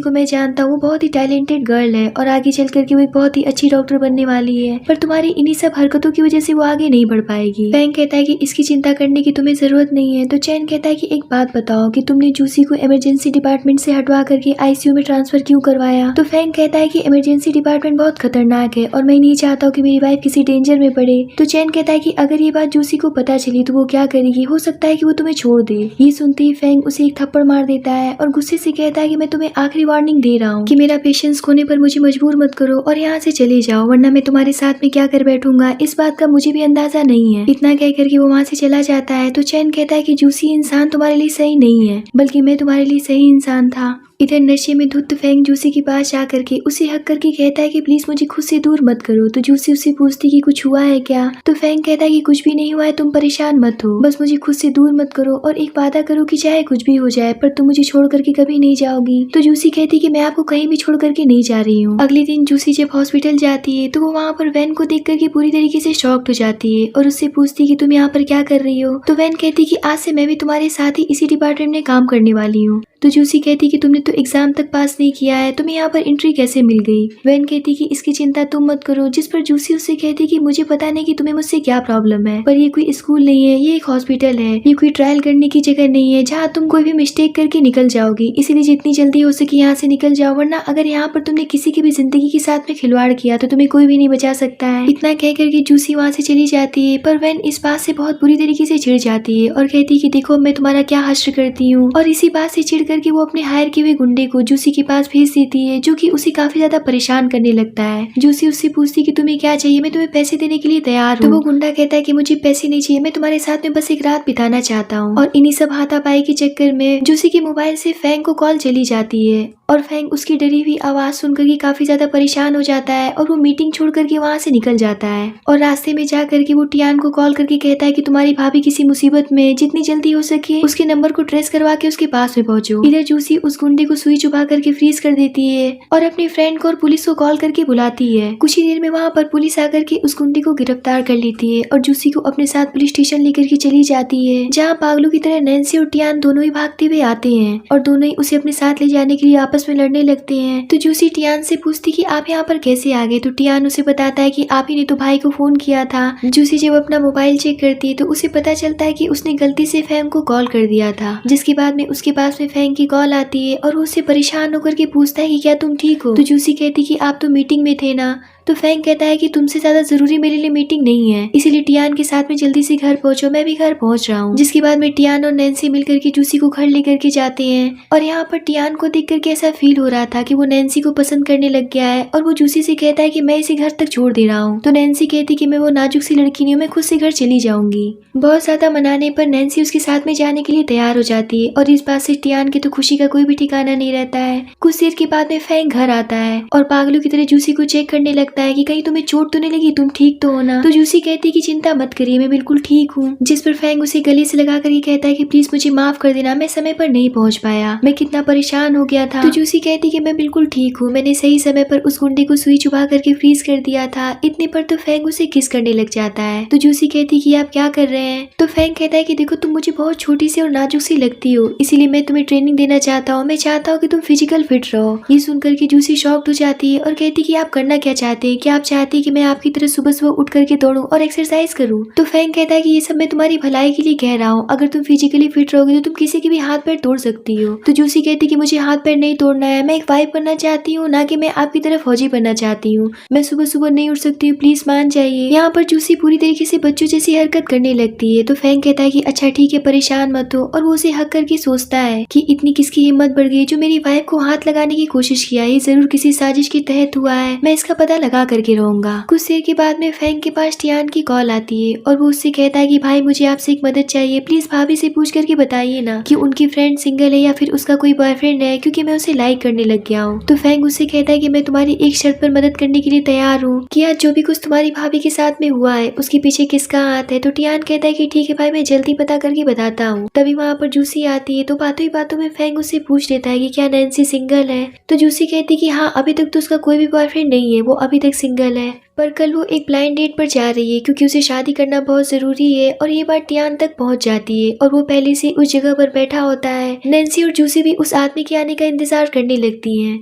को मैं जानता हूँ वो बहुत ही टैलेंटेड गर्ल है और आगे चल करके वो एक बहुत ही अच्छी डॉक्टर बनने वाली है, पर तुम्हारी इन्हीं सब हरकतों की वजह से वो आगे नहीं बढ़ पाएगी। फैंग कहता है कि इसकी चिंता करने की तुम्हें जरूरत नहीं है। तो चैन कहता है कि एक बात बताओ कि तुमने जूसी को इमरजेंसी डिपार्टमेंट से हटवा करके आईसीयू में ट्रांसफर क्यों करवाया। तो फैंग कहता है कि इमरजेंसी डिपार्टमेंट बहुत खतरनाक है और मैं नहीं चाहता हूँ कि मेरी वाइफ किसी डेंजर में पड़े। तो चैन कहता है कि अगर ये बात जूसी को पता चली तो वो क्या करेगी, हो सकता है कि वो तुम्हें छोड़ दे। ये सुनते ही फैंग उसे एक थप्पड़ मार देता है और गुस्से से कहता है कि मैं तुम्हें आखिरी वार्निंग दे रहा हूँ कि मेरा पेशेंस खोने पर मुझे मजबूर मत करो और यहाँ से चले जाओ, वरना मैं तुम्हारे साथ में क्या कर बैठूंगा इस बात का मुझे भी अंदाजा नहीं है। इतना कह करके वो वहाँ से चला जाता है। तो चैन कहता है कि जूसी इंसान तुम्हारे लिए सही नहीं है, बल्कि मैं तुम्हारे लिए सही इंसान था। इधर नशे में धुत फैंग जूसी के पास जा करके उसे हक करके कहता है कि प्लीज मुझे खुद से दूर मत करो। तो जूसी उससे पूछती कि कुछ हुआ है क्या। तो फैंग कहता है कि कुछ भी नहीं हुआ है, तुम परेशान मत हो, बस मुझे खुद से दूर मत करो और एक वादा करो कि चाहे कुछ भी हो जाए पर तुम मुझे छोड़ करके कभी नहीं जाओगी। तो जूसी कहती कि मैं आपको कहीं भी छोड़ करके नहीं जा रही हूँ। अगले दिन जूसी जब हॉस्पिटल जाती है तो वो वहाँ पर वैन को देख करके पूरी तरीके से शॉक्ड हो जाती है और उससे पूछती कि तुम यहाँ पर क्या कर रही हो। तो वैन कहती कि आज से मैं भी तुम्हारे साथ ही इसी डिपार्टमेंट में काम करने वाली हूँ। तो जूसी कहती कि तुमने तो एग्जाम तक पास नहीं किया है, तुम्हें यहाँ पर एंट्री कैसे मिल गई। वैन कहती कि इसकी चिंता तुम मत करो। जिस पर जूसी उससे कहती कि मुझे पता नहीं कि तुम्हें मुझसे क्या प्रॉब्लम है, पर ये कोई स्कूल नहीं है, ये एक हॉस्पिटल है, ये कोई ट्रायल करने की जगह नहीं है जहाँ तुम कोई भी मिस्टेक करके निकल जाओगी। इसीलिए जितनी जल्दी हो सके यहाँ से निकल जाओ, वरना अगर यहाँ पर तुमने किसी की भी जिंदगी के साथ में खिलवाड़ किया तो तुम्हें कोई भी नहीं बचा सकता है। इतना कह करके जूसी वहाँ से चली जाती है, पर वैन इस बात से बहुत बुरी तरीके से चिढ़ जाती है और कहती है कि देखो मैं तुम्हारा क्या हश्र करती हूँ। और इसी बात से चिढ़ करके वो अपने हायर किए हुए गुंडे को जूसी के पास भेज देती है, जो कि उसे काफी ज्यादा परेशान करने लगता है। जूसी उससे पूछती कि तुम्हें क्या चाहिए, मैं तुम्हें पैसे देने के लिए तैयार हूँ। तो वो गुंडा कहता है कि मुझे पैसे नहीं चाहिए, मैं तुम्हारे साथ में बस एक रात बिताना चाहता हूँ। और इन्हीं सब हाथापाई के चक्कर में जूसी के मोबाइल से फैंग को कॉल चली जाती है और फैंग उसकी डरी हुई आवाज सुनकर के काफी ज्यादा परेशान हो जाता है और वो मीटिंग छोड़ करके वहाँ से निकल जाता है। और रास्ते में जा करके वो टियान को कॉल करके कहता है कि तुम्हारी भाभी किसी मुसीबत में, जितनी जल्दी हो सके उसके नंबर को ट्रेस करवा के उसके पास में पहुंचो। इधर जूसी उस गुंडे को सुई चुभा करके फ्रीज कर देती है और अपने फ्रेंड को और पुलिस को कॉल करके बुलाती है। कुछ ही देर में वहाँ पर पुलिस आकर के उस गुंडे को गिरफ्तार कर लेती है और जूसी को अपने साथ पुलिस स्टेशन लेकर के चली जाती है, जहाँ पागलों की तरह नैन्सी और टियान दोनों ही भागते हुए आते हैं और दोनों ही उसे अपने साथ ले जाने के लिए आपस में लड़ने लगते हैं। तो जूसी टियान से पूछती कि आप यहाँ पर कैसे आ गए। तो टियान उसे बताता है कि आप ही ने तो भाई को फोन किया था। जूसी जब अपना मोबाइल चेक करती है तो उसे पता चलता है कि उसने गलती से फैंग को कॉल कर दिया था, जिसके बाद में उसके पास में फैंग की कॉल आती है और वो उससे परेशान होकर के पूछता है कि क्या तुम ठीक हो। तो जूसी कहती कि आप तो मीटिंग में थे ना। तो फैंग कहता है कि तुमसे ज्यादा जरूरी मेरे लिए मीटिंग नहीं है, इसीलिए टियान के साथ में जल्दी से घर पहुंचो, मैं भी घर पहुंच रहा हूँ। जिसके बाद में टियान और नैन्सी मिलकर के जूसी को घर लेकर के जाते हैं और यहाँ पर टियान को देख करके ऐसा फील हो रहा था कि वो नैन्सी को पसंद करने लग गया है और वो जूसी से कहता है कि मैं इसे घर तक छोड़ दे रहा हूँ। तो नैन्सी कहती कि मैं वो नाजुक सी लड़की नहीं हूँ, मैं खुद से घर चली जाऊंगी। बहुत ज्यादा मनाने पर नैन्सी उसके साथ में जाने के लिए तैयार हो जाती है और इस बात से टियान की तो खुशी का कोई भी ठिकाना नहीं रहता है। कुछ देर के बाद में फैंग घर आता है और पागलों की तरह जूसी को चेक करने लगता लगता है कि कहीं तुम्हें चोट तो नहीं लगी, तुम ठीक तो हो ना। तो जूसी कहती है कि चिंता मत करिए, मैं बिल्कुल ठीक हूँ। जिस पर फैंग उसे गले से लगा करके कहता है कि प्लीज मुझे माफ कर देना, मैं समय पर नहीं पहुंच पाया, मैं कितना परेशान हो गया था। तो जूसी कहती है कि मैं बिल्कुल ठीक हूँ, मैंने सही समय पर उस गुंडे को सुई चुभा करके फ्रीज कर दिया था। इतने पर तो फैंग उसे किस करने लग जाता है। तो जूसी कहती है कि आप क्या कर रहे हैं। तो फैंग कहता है कि देखो तुम मुझे बहुत छोटी सी और नाजुक सी लगती हो, इसीलिए मैं तुम्हें ट्रेनिंग देना चाहता हूँ, मैं चाहता हूँ कि तुम फिजिकल फिट रहो। ये सुनकर के जूसी शॉक्ड हो जाती है और कहती है कि आप करना क्या चाहते हैं, क्या आप चाहते हैं कि मैं आपकी तरह सुबह सुबह उठ करके दौड़ूं और एक्सरसाइज करूं। तो फैंग कहता है कि ये सब मैं तुम्हारी भलाई के लिए कह रहा हूँ, अगर तुम फिजिकली फिट रहोगे तो तुम किसी के भी हाथ पैर तोड़ सकती हो। तो जूसी कहती है कि मुझे हाथ पैर नहीं तोड़ना है, मैं एक वाइफ बनना चाहती हूँ, ना कि मैं आपकी तरह फौजी बनना चाहती हूँ, मैं सुबह सुबह नहीं उठ सकती हूँ, प्लीज मान जाइए। यहाँ पर जूसी पूरी तरीके से बच्चों जैसी हरकत करने लगती है। तो फैंग कहता है कि अच्छा ठीक है, परेशान मत हो, और वो उसे हक करके सोचता है कि इतनी किसकी हिम्मत बढ़ गई जो मेरी वाइफ को हाथ लगाने की कोशिश किया, ये जरूर किसी साजिश के तहत हुआ है, मैं इसका पता लगा करके रहूंगा। कुछ देर के बाद में फैंग के पास टियान की कॉल आती है और वो उससे कहता है कि भाई मुझे आपसे एक मदद चाहिए, प्लीज भाभी से पूछ करके बताइए ना कि उनकी फ्रेंड सिंगल है या फिर उसका कोई बॉयफ्रेंड है, क्योंकि मैं उसे लाइक करने लग गया हूँ। तो फैंग उससे कहता है कि मैं तुम्हारी एक शर्त पर मदद करने के लिए तैयार हूँ कि आज जो भी कुछ तुम्हारी भाभी के साथ में हुआ है उसके पीछे किसका हाथ है। तो टियान कहता है कि ठीक है भाई, मैं जल्दी पता करके बताता हूँ। तभी वहाँ पर जूसी आती है। तो बातों ही बातों में फैंग उससे पूछ लेता है कि क्या नैन्सी सिंगल है। तो जूसी कहती है कि हाँ, अभी तक तो उसका कोई भी बॉयफ्रेंड नहीं है, वो अभी तक सिंगल है, पर कल वो एक ब्लाइंड डेट पर जा रही है क्योंकि उसे शादी करना बहुत जरूरी है। और ये बात टियान तक पहुंच जाती है और वो पहले से उस जगह पर बैठा होता है। नैन्सी और जूसी भी उस आदमी के आने का इंतजार करने लगती हैं,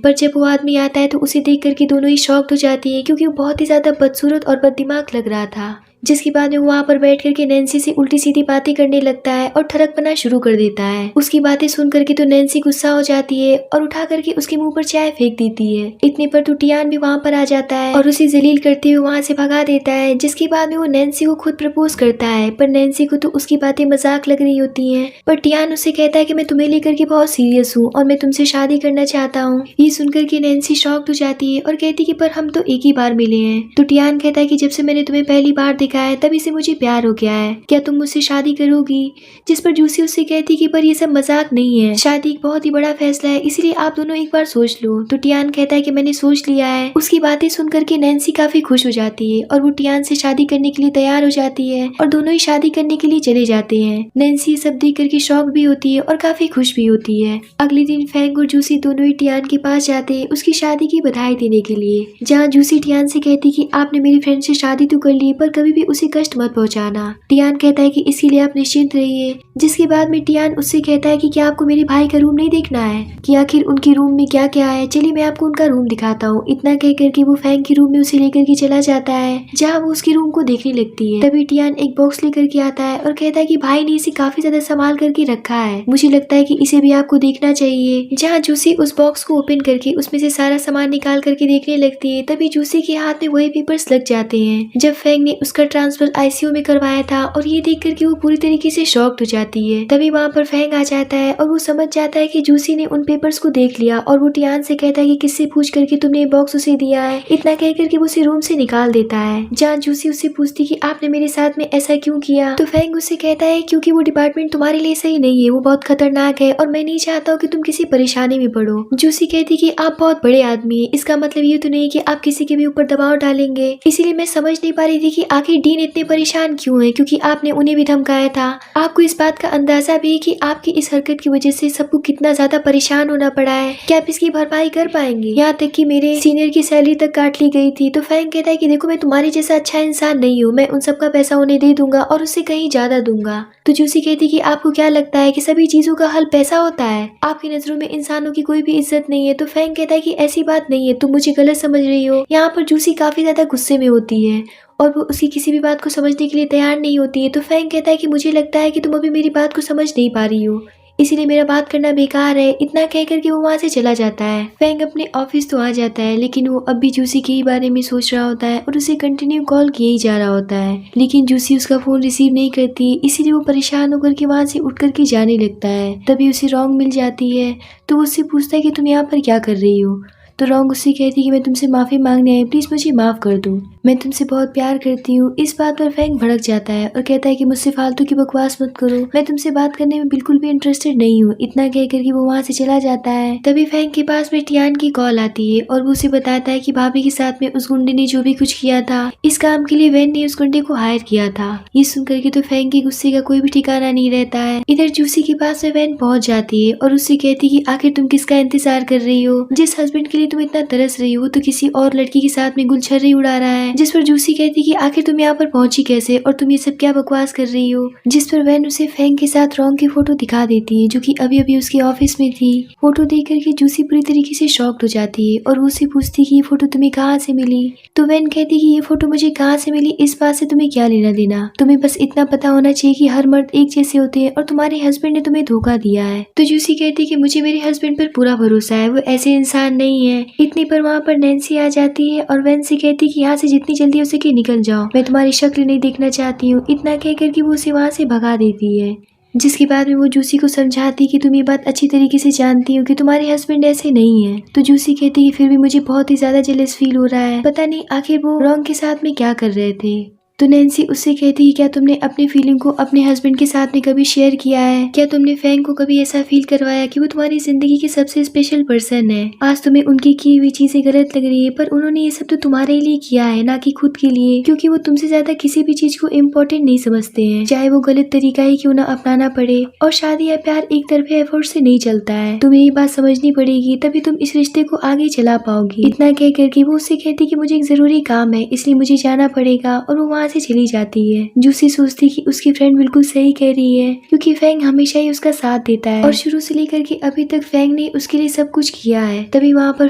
पर जब वो आदमी आता है तो उसे देख करके दोनों ही शॉक्ड हो जाती है क्योंकि वो बहुत ही ज्यादा बदसूरत और बददिमाग लग रहा था। जिसके बाद में वहाँ पर बैठ करके नैन्सी से उल्टी सीधी बातें करने लगता है और ठरकपना शुरू कर देता है। उसकी बातें सुन करके तो नैन्सी गुस्सा हो जाती है और उठा करके उसके मुंह पर चाय फेंक देती है। इतने पर तो टियान भी वहाँ पर आ जाता है और उसे जलील करते हुए वहाँ से भगा देता है। जिसके बाद में वो नैन्सी को खुद प्रपोज करता है, पर नैन्सी को तो उसकी बातें मजाक लग रही होती है। पर टियान उससे कहता है कि मैं तुम्हें लेकर के बहुत सीरियस हूँ और मैं तुमसे शादी करना चाहता हूँ। ये सुनकर के नैन्सी शॉक्ड हो जाती है और कहती कि पर हम तो एक ही बार मिले हैं। तो टियान कहता है कि जब से मैंने तुम्हें पहली बार देखा है तभी से मुझे प्यार हो गया है, क्या तुम मुझसे शादी करोगी। जिस पर जूसी उससे कहती कि पर ये सब मजाक नहीं है, शादी एक बहुत ही बड़ा फैसला है, इसीलिए आप दोनों एक बार सोच लो। तो टियान कहता है कि मैंने सोच लिया है। उसकी बातें सुनकर के नैन्सी काफी खुश हो जाती है और वो टियान से शादी करने के लिए तैयार हो जाती है और दोनों ही शादी करने के लिए चले जाते हैं। नैन्सी सब देख करके शॉक भी होती है और काफी खुश भी होती है। अगले दिन फैंग और जूसी दोनों ही टियान के पास जाते हैं उसकी शादी की बधाई देने के लिए, जहाँ जूसी टियान से कहती कि आपने मेरी फ्रेंड से शादी तो कर ली पर कभी भी उसे कष्ट मत पहुंचाना। टियान कहता है कि इसीलिए आप निश्चिंत रहिए। जिसके बाद में टियान उससे कहता है कि क्या आपको मेरे भाई का रूम नहीं देखना है कि आखिर उनके रूम में क्या क्या है, चलिए मैं आपको उनका रूम दिखाता हूँ। इतना कह करके वो फैंग के रूम में उसे लेकर के चला जाता है, जहाँ वो उसके रूम को देखने लगती है। तभी टियान एक बॉक्स लेकर के आता है और कहता है कि भाई ने इसे काफी ज्यादा संभाल करके रखा है, मुझे लगता है कि इसे भी आपको देखना चाहिए। जहाँ जूसी उस बॉक्स को ओपन करके उसमें से सारा सामान निकाल करके देखने लगती है, तभी जूसी के हाथ में वही पेपर्स लग जाते हैं जब फैंग ने उसका ट्रांसफर आईसीयू में करवाया था। और ये देख करके वो पूरी तरीके से शॉक्ड हो जाती है। तभी वहाँ पर फैंग आ जाता है और वो समझ जाता है कि जूसी ने उन पेपर्स को देख लिया और वो टियान से कहता है कि किससे पूछ करके तुमने ये बॉक्स उसे दिया है। इतना कह करके वो उसे रूम से निकाल देता है, जहाँ जूसी उससे पूछती कि आपने मेरे साथ में ऐसा क्यों किया। तो फैंग उससे कहता है क्योंकि वो डिपार्टमेंट तुम्हारे लिए सही नहीं है, वो बहुत खतरनाक है और मैं नहीं चाहता हूँ कि तुम किसी परेशानी में पड़ो। जूसी कहती कि आप बहुत बड़े आदमी है, इसका मतलब ये तो नहीं कि आप किसी के भी ऊपर दबाव डालेंगे। इसीलिए मैं समझ नहीं पा रही थी कि आखिर डीन इतने परेशान क्यों है, क्योंकि आपने उन्हें भी धमकाया था। आपको इस बात का अंदाजा भी है कि आपकी इस हरकत की वजह से सबको कितना ज्यादा परेशान होना पड़ा है, क्या आप इसकी भरपाई कर पाएंगे। यहाँ तक कि मेरे सीनियर की सैलरी तक काट ली गई थी। तो फैंग कहता है कि देखो मैं तुम्हारे जैसा अच्छा इंसान नहीं हूँ, मैं उन सबका पैसा उन्हें दे दूंगा और उससे कहीं ज्यादा दूंगा। तो जूसी कहती कि आपको क्या लगता है कि सभी चीजों का हल पैसा होता है, आपकी नजरों में इंसानों की कोई भी इज्जत नहीं है। तो फैंग कहता है कि ऐसी बात नहीं है, तुम मुझे गलत समझ रही हो। यहाँ पर जूसी काफी ज्यादा गुस्से में होती है और वो उसकी किसी भी बात को समझने के लिए तैयार नहीं होती है। तो फैंग कहता है कि मुझे लगता है कि तुम अभी मेरी बात को समझ नहीं पा रही हो, इसीलिए मेरा बात करना बेकार है। इतना कह करके वो वहाँ से चला जाता है। फैंग अपने ऑफिस तो आ जाता है, लेकिन वो अब भी जूसी के ही बारे में सोच रहा होता है और उसे कंटिन्यू कॉल किए ही जा रहा होता है, लेकिन जूसी उसका फोन रिसीव नहीं करती। इसीलिए वो परेशान होकर के वहाँ से उठ करके जाने लगता है। तभी उसे रॉन्ग मिल जाती है, तो वो उससे पूछता है कि तुम यहाँ पर क्या कर रही हो। तो रॉन्ग उससे कहती कि मैं तुमसे माफी मांगने आई, प्लीज मुझे माफ कर दो, मैं तुमसे बहुत प्यार करती हूँ। इस बात पर फैंग भड़क जाता है और कहता है कि मुझसे फालतू की बकवास मत करो, मैं तुमसे बात करने में बिल्कुल भी इंटरेस्टेड नहीं हूँ। इतना कहकर के वो वहाँ से चला जाता है। तभी फैंग के पास में टियान की कॉल आती है और वो उसे बताता है कि भाभी के साथ में उस गुंडे ने जो भी कुछ किया था, इस काम के लिए वैन ने उस गुंडे को हायर किया था। ये सुनकर के तो फैंग के गुस्से का कोई भी ठिकाना नहीं रहता है। इधर जूसी के पास में वैन पहुंच जाती है और उससे कहती कि आखिर तुम किसका इंतजार कर रही हो, जिस हस्बैंड के लिए तुम इतना तरस रही हो वो तो किसी और लड़की के साथ में गुलछर्रे उड़ा रहा है। जिस पर जूसी कहती कि आखिर तुम यहाँ पर पहुंची कैसे और तुम ये सब क्या बकवास कर रही हो। जिस पर वैन उसे फैंग के साथ रॉन्ग की फोटो दिखा देती है जो कि अभी अभी उसके ऑफिस में थी। फोटो देख करके जूसी पूरी तरीके से शॉक्ड हो जाती है और वो उससे पूछती कि ये फोटो तुम्हें कहाँ से मिली। तो वैन कहती कि ये फोटो मुझे कहाँ से मिली इस बात से तुम्हें क्या लेना देना, तुम्हें बस इतना पता होना चाहिए कि हर मर्द एक जैसे होते हैं और तुम्हारे हस्बैंड ने तुम्हें धोखा दिया है। तो जूसी कहती कि मुझे मेरे हस्बैंड पर पूरा भरोसा है, वो ऐसे इंसान नहीं है। इतने पर वहाँ पर नैन्सी आ जाती है और वैन से कहती कि यहाँ से जितनी जल्दी हो सके निकल जाओ, मैं तुम्हारी शक्ल नहीं देखना चाहती हूँ। इतना कहकर कि वो उसे वहाँ से भगा देती है। जिसके बाद में वो जूसी को समझाती कि तुम ये बात अच्छी तरीके से जानती हो कि तुम्हारे हस्बैंड ऐसे नहीं है। तो जूसी कहती कि फिर भी मुझे बहुत ही ज्यादा जेलस फील हो रहा है, पता नहीं आखिर वो रॉन्ग के साथ में क्या कर रहे थे। तो नैन्सी उससे कहती कि क्या तुमने अपनी फीलिंग को अपने हस्बैंड के साथ में कभी शेयर किया है, क्या तुमने फैंग को कभी ऐसा फील करवाया कि वो तुम्हारी जिंदगी के सबसे स्पेशल पर्सन है। आज तुम्हें उनकी की हुई चीजें गलत लग रही है पर उन्होंने ये सब तो तुम्हारे लिए किया है ना कि खुद के लिए, क्योंकि वो तुमसे ज्यादा किसी भी चीज को इम्पोर्टेंट नहीं समझते हैं, चाहे वो गलत तरीका ही क्यों ना अपनाना पड़े। और शादी या प्यार एक तरफे एफर्ट से नहीं चलता है, तुम्हें ये बात समझनी पड़ेगी तभी तुम इस रिश्ते को आगे चला पाओगी। इतना कह करके वो उससे कहती कि मुझे एक जरूरी काम है इसलिए मुझे जाना पड़ेगा और वो वहाँ से चली जाती है। जूसी सोचती कि उसकी फ्रेंड बिल्कुल सही कह रही है क्योंकि फैंग हमेशा ही उसका साथ देता है और शुरू से लेकर के अभी तक फैंग ने उसके लिए सब कुछ किया है। तभी वहाँ पर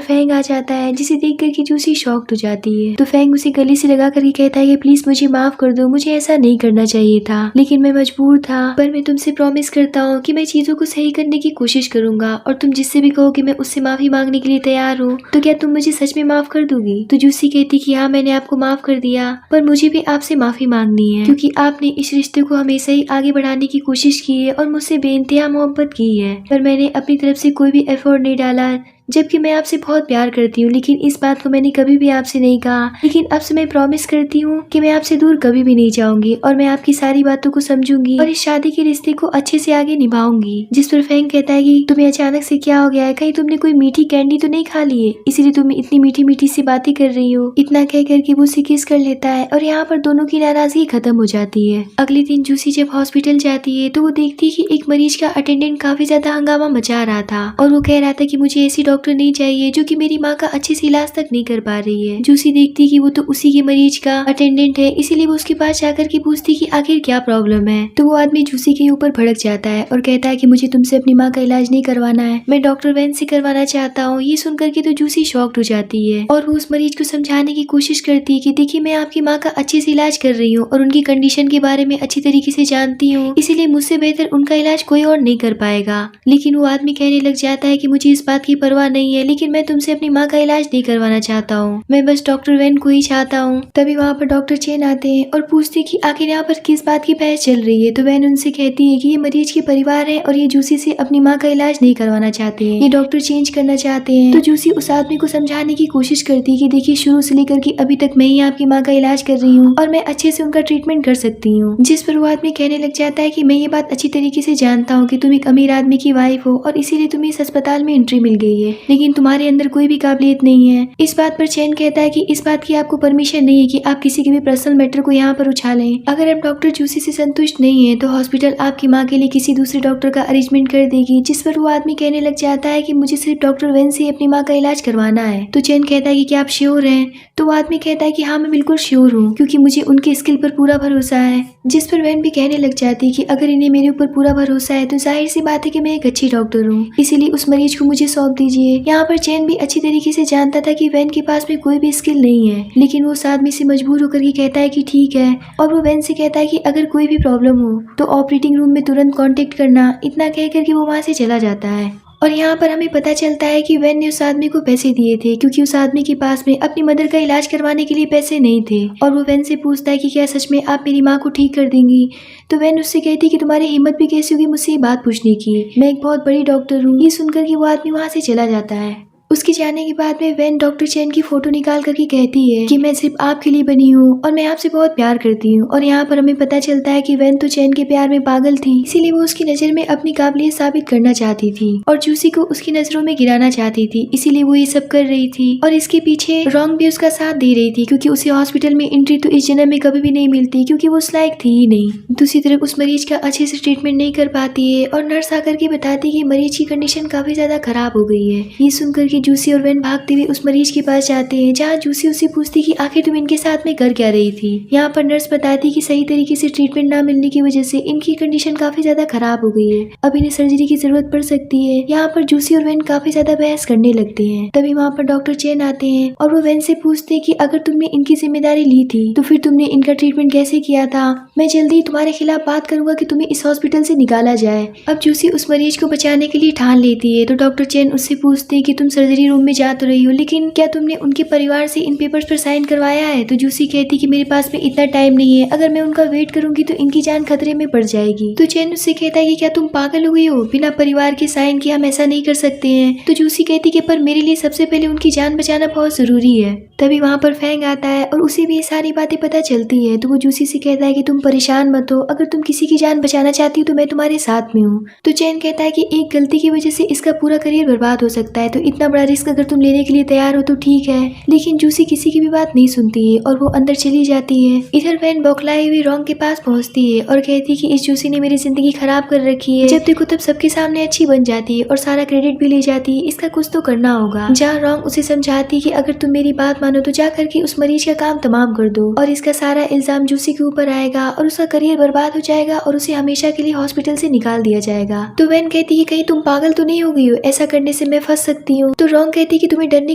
फैंग आ जाता है जिसे देख करके जूसी शॉक्ड हो जाती है। तो फैंग उसे गले से लगा करके कहता है कि प्लीज मुझे माफ कर दो, मुझे ऐसा नहीं करना चाहिए था लेकिन मैं मजबूर था, पर मैं तुमसे प्रॉमिस करता हूँ कि मैं चीजों को सही करने की कोशिश करूंगा और तुम जिससे भी कहो कि मैं उससे माफी मांगने के लिए तैयार हूँ, तो क्या तुम मुझे सच में माफ कर दोगी। तो जूसी कहती कि हाँ मैंने आपको माफ कर दिया पर मुझे भी आपसे माफी मांगनी है क्योंकि आपने इस रिश्ते को हमेशा ही आगे बढ़ाने की कोशिश की है और मुझसे बेइंतहा मोहब्बत की है, पर मैंने अपनी तरफ से कोई भी एफर्ट नहीं डाला जबकि मैं आपसे बहुत प्यार करती हूँ। लेकिन इस बात को मैंने कभी भी आपसे नहीं कहा, लेकिन अब से मैं प्रॉमिस करती हूँ कि मैं आपसे दूर कभी भी नहीं जाऊंगी और मैं आपकी सारी बातों को समझूंगी और इस शादी के रिश्ते को अच्छे से आगे निभाऊंगी। जिस पर फैंग कहता है कि तुम्हें अचानक से क्या हो गया है, कहीं तुमने कोई मीठी कैंडी तो नहीं खा ली है इसीलिए तुम इतनी मीठी मीठी सी बातें कर रही हो। इतना कह करके वो उसे किस कर लेता है और यहाँ पर दोनों की नाराजगी खत्म हो जाती है। अगले दिन जूसी जब हॉस्पिटल जाती है तो वो देखती है कि एक मरीज का अटेंडेंट काफी ज्यादा हंगामा मचा रहा था और वो कह रहा था कि मुझे ऐसी डॉक्टर नहीं चाहिए जो कि मेरी माँ का अच्छे से इलाज तक नहीं कर पा रही है। जूसी देखती कि वो तो उसी के मरीज का अटेंडेंट है, इसीलिए वो उसके पास जाकर के पूछती कि आखिर क्या प्रॉब्लम है। तो वो आदमी जूसी के ऊपर भड़क जाता है और कहता है कि मुझे तुमसे अपनी माँ का इलाज नहीं करवाना है, मैं डॉक्टर वैन से करवाना चाहता हूँ। ये सुनकर के तो जूसी शॉक्ड हो जाती है और वो उस मरीज को समझाने की कोशिश करती है कि देखिए मैं आपकी माँ का अच्छे से इलाज कर रही हूँ और उनकी कंडीशन के बारे में अच्छी तरीके से जानती हूँ, इसीलिए मुझसे बेहतर उनका इलाज कोई और नहीं कर पाएगा। लेकिन वो आदमी कहने लग जाता है कि मुझे इस बात की परवाह नहीं है, लेकिन मैं तुमसे अपनी माँ का इलाज नहीं करवाना चाहता हूँ, मैं बस डॉक्टर वैन को ही चाहता हूँ। तभी वहाँ पर डॉक्टर चेन आते हैं और पूछते कि आखिर यहाँ पर किस बात की बहस चल रही है। तो वैन उनसे कहती है कि ये मरीज के परिवार है और ये जूसी से अपनी माँ का इलाज नहीं करवाना चाहते हैं, ये डॉक्टर चेंज करना चाहते हैं। तो जूसी उस आदमी को समझाने की कोशिश करती है कि देखिए शुरू से लेकर के अभी तक मैं ही आपकी माँ का इलाज कर रही हूँ और मैं अच्छे से उनका ट्रीटमेंट कर सकती हूँ। जिस पर वो आदमी कहने लग जाता है कि मैं ये बात अच्छी तरीके से जानता हूँ कि तुम एक अमीर आदमी की वाइफ हो और इसीलिए तुम्हें इस अस्पताल में एंट्री मिल गई है, लेकिन तुम्हारे अंदर कोई भी काबिलियत नहीं है। इस बात पर चैन कहता है कि इस बात की आपको परमिशन नहीं है कि आप किसी के भी पर्सनल मैटर को यहाँ पर उछालें। अगर आप डॉक्टर जूसी से संतुष्ट नहीं है तो हॉस्पिटल आपकी माँ के लिए किसी दूसरे डॉक्टर का अरेंजमेंट कर देगी। जिस पर वो आदमी कहने लग जाता है कि मुझे सिर्फ डॉक्टर वैन से अपनी माँ का इलाज करवाना है। तो चैन कहता है कि क्या आप श्योर हैं? तो वो आदमी कहता है कि हाँ मैं बिल्कुल श्योर हूँ क्योंकि मुझे उनके स्किल पर पूरा भरोसा है। जिस पर वैन भी कहने लग जाती है कि अगर इन्हें मेरे ऊपर पूरा भरोसा है तो जाहिर सी बात है कि मैं एक अच्छी डॉक्टर हूँ, इसीलिए उस मरीज को मुझे सौंप दीजिए। यहाँ पर चैन भी अच्छी तरीके से जानता था कि वैन के पास में कोई भी स्किल नहीं है, लेकिन वो उस आदमी से मजबूर होकर के कहता है कि ठीक है और वो वैन से कहता है कि अगर कोई भी प्रॉब्लम हो तो ऑपरेटिंग रूम में तुरंत कांटेक्ट करना। इतना कह करके वो वहाँ से चला जाता है और यहाँ पर हमें पता चलता है कि वैन ने उस आदमी को पैसे दिए थे क्योंकि उस आदमी के पास में अपनी मदर का इलाज करवाने के लिए पैसे नहीं थे। और वो वैन से पूछता है कि क्या सच में आप मेरी माँ को ठीक कर देंगी। तो वैन उससे कहती है कि तुम्हारी हिम्मत भी कैसी होगी मुझसे ये बात पूछने की, मैं एक बहुत बड़ी डॉक्टर हूँ। ये सुनकर कि वो आदमी वहाँ से चला जाता है। उसके जाने के बाद में वैन डॉक्टर चैन की फोटो निकाल करके कहती है कि मैं सिर्फ आपके लिए बनी हूँ और मैं आपसे बहुत प्यार करती हूँ। और यहाँ पर हमें पता चलता है कि वैन तो चैन के प्यार में पागल थी, इसीलिए वो उसकी नजर में अपनी काबिलियत साबित करना चाहती थी और जूसी को उसकी नजरों में गिराना चाहती थी, इसीलिए वो ये सब कर रही थी। और इसके पीछे रॉन्ग भी उसका साथ दे रही थी, क्योंकि उसे हॉस्पिटल में एंट्री तो इस जन्म में कभी भी नहीं मिलती, क्योंकि वो उस लायक थी ही नहीं। दूसरी तरफ उस मरीज का अच्छे से ट्रीटमेंट नहीं कर पाती है और नर्स आकर के बताती कि मरीज की कंडीशन काफी ज्यादा खराब हो गई है। ये सुनकर के जूसी और वैन भागते हुए उस मरीज के पास जाते हैं, जहाँ जूसी उससे पूछती कि आखिर तुम इनके साथ में कर क्या रही थी। यहाँ पर नर्स बताती कि सही तरीके से ट्रीटमेंट ना मिलने की वजह से इनकी कंडीशन काफी ज्यादा खराब हो गई है, अब इन्हें सर्जरी की जरूरत पड़ सकती है। यहाँ पर जूसी और वैन काफी ज्यादा बहस करने लगते हैं। तभी वहाँ पर डॉक्टर चेन आते हैं और वो वैन से पूछते हैं कि अगर तुमने इनकी जिम्मेदारी ली थी तो फिर तुमने इनका ट्रीटमेंट कैसे किया था। मैं जल्दी ही तुम्हारे खिलाफ बात करूंगा कि तुम्हें इस हॉस्पिटल से निकाला जाए। अब जूसी उस मरीज को बचाने के लिए ठान लेती है, तो डॉक्टर चेन उससे पूछते हैं कि तुम सर्जरी रूम में जा तो रही हो, लेकिन क्या तुमने उनके परिवार से इन पेपर्स पर साइन करवाया है। तो जूसी कहती कि मेरे पास में इतना टाइम नहीं है, अगर मैं उनका वेट करूंगी तो इनकी जान खतरे में पड़ जाएगी। तो चेन उससे कहता है कि क्या तुम पागल हो गई हो, बिना परिवार के साइन के हम ऐसा नहीं कर सकते हैं। तो जूसी कहती कि पर मेरे लिए सबसे पहले उनकी जान बचाना बहुत जरूरी है। तभी वहाँ पर फैंग आता है और उसे भी ये सारी बातें पता चलती है, तो वो जूसी से कहता है कि तुम परेशान मत हो, अगर तुम किसी की जान बचाना चाहती हो तो मैं तुम्हारे साथ में हूँ। तो चैन कहता है कि एक गलती की वजह से इसका पूरा करियर बर्बाद हो सकता है, तो इतना बड़ा रिस्क अगर तुम लेने के लिए तैयार हो तो ठीक है। लेकिन जूसी किसी की भी बात नहीं सुनती है और वो अंदर चली जाती है। इधर वैन बौखलाई हुई रॉन्ग के पास पहुंचती है और कहती है कि इस जूसी ने मेरी जिंदगी खराब कर रखी है, जब देखो तब सबके सामने अच्छी बन जाती है और सारा क्रेडिट भी ले जाती है, इसका कुछ तो करना होगा। जहाँ रॉन्ग उसे समझाती है कि अगर तुम मेरी बात मानो तो जा करके उस मरीज का काम तमाम कर दो और इसका सारा इल्जाम जूसी के ऊपर आएगा और उसका करियर बर्बाद हो जाएगा और उसे हमेशा के लिए हॉस्पिटल से निकाल दिया जाएगा। तो वैन कहती है कहीं तुम पागल तो नहीं हो गई हो, ऐसा करने से मैं फंस सकती हूँ। तो रॉन्ग कहती है कि तुम्हें डरने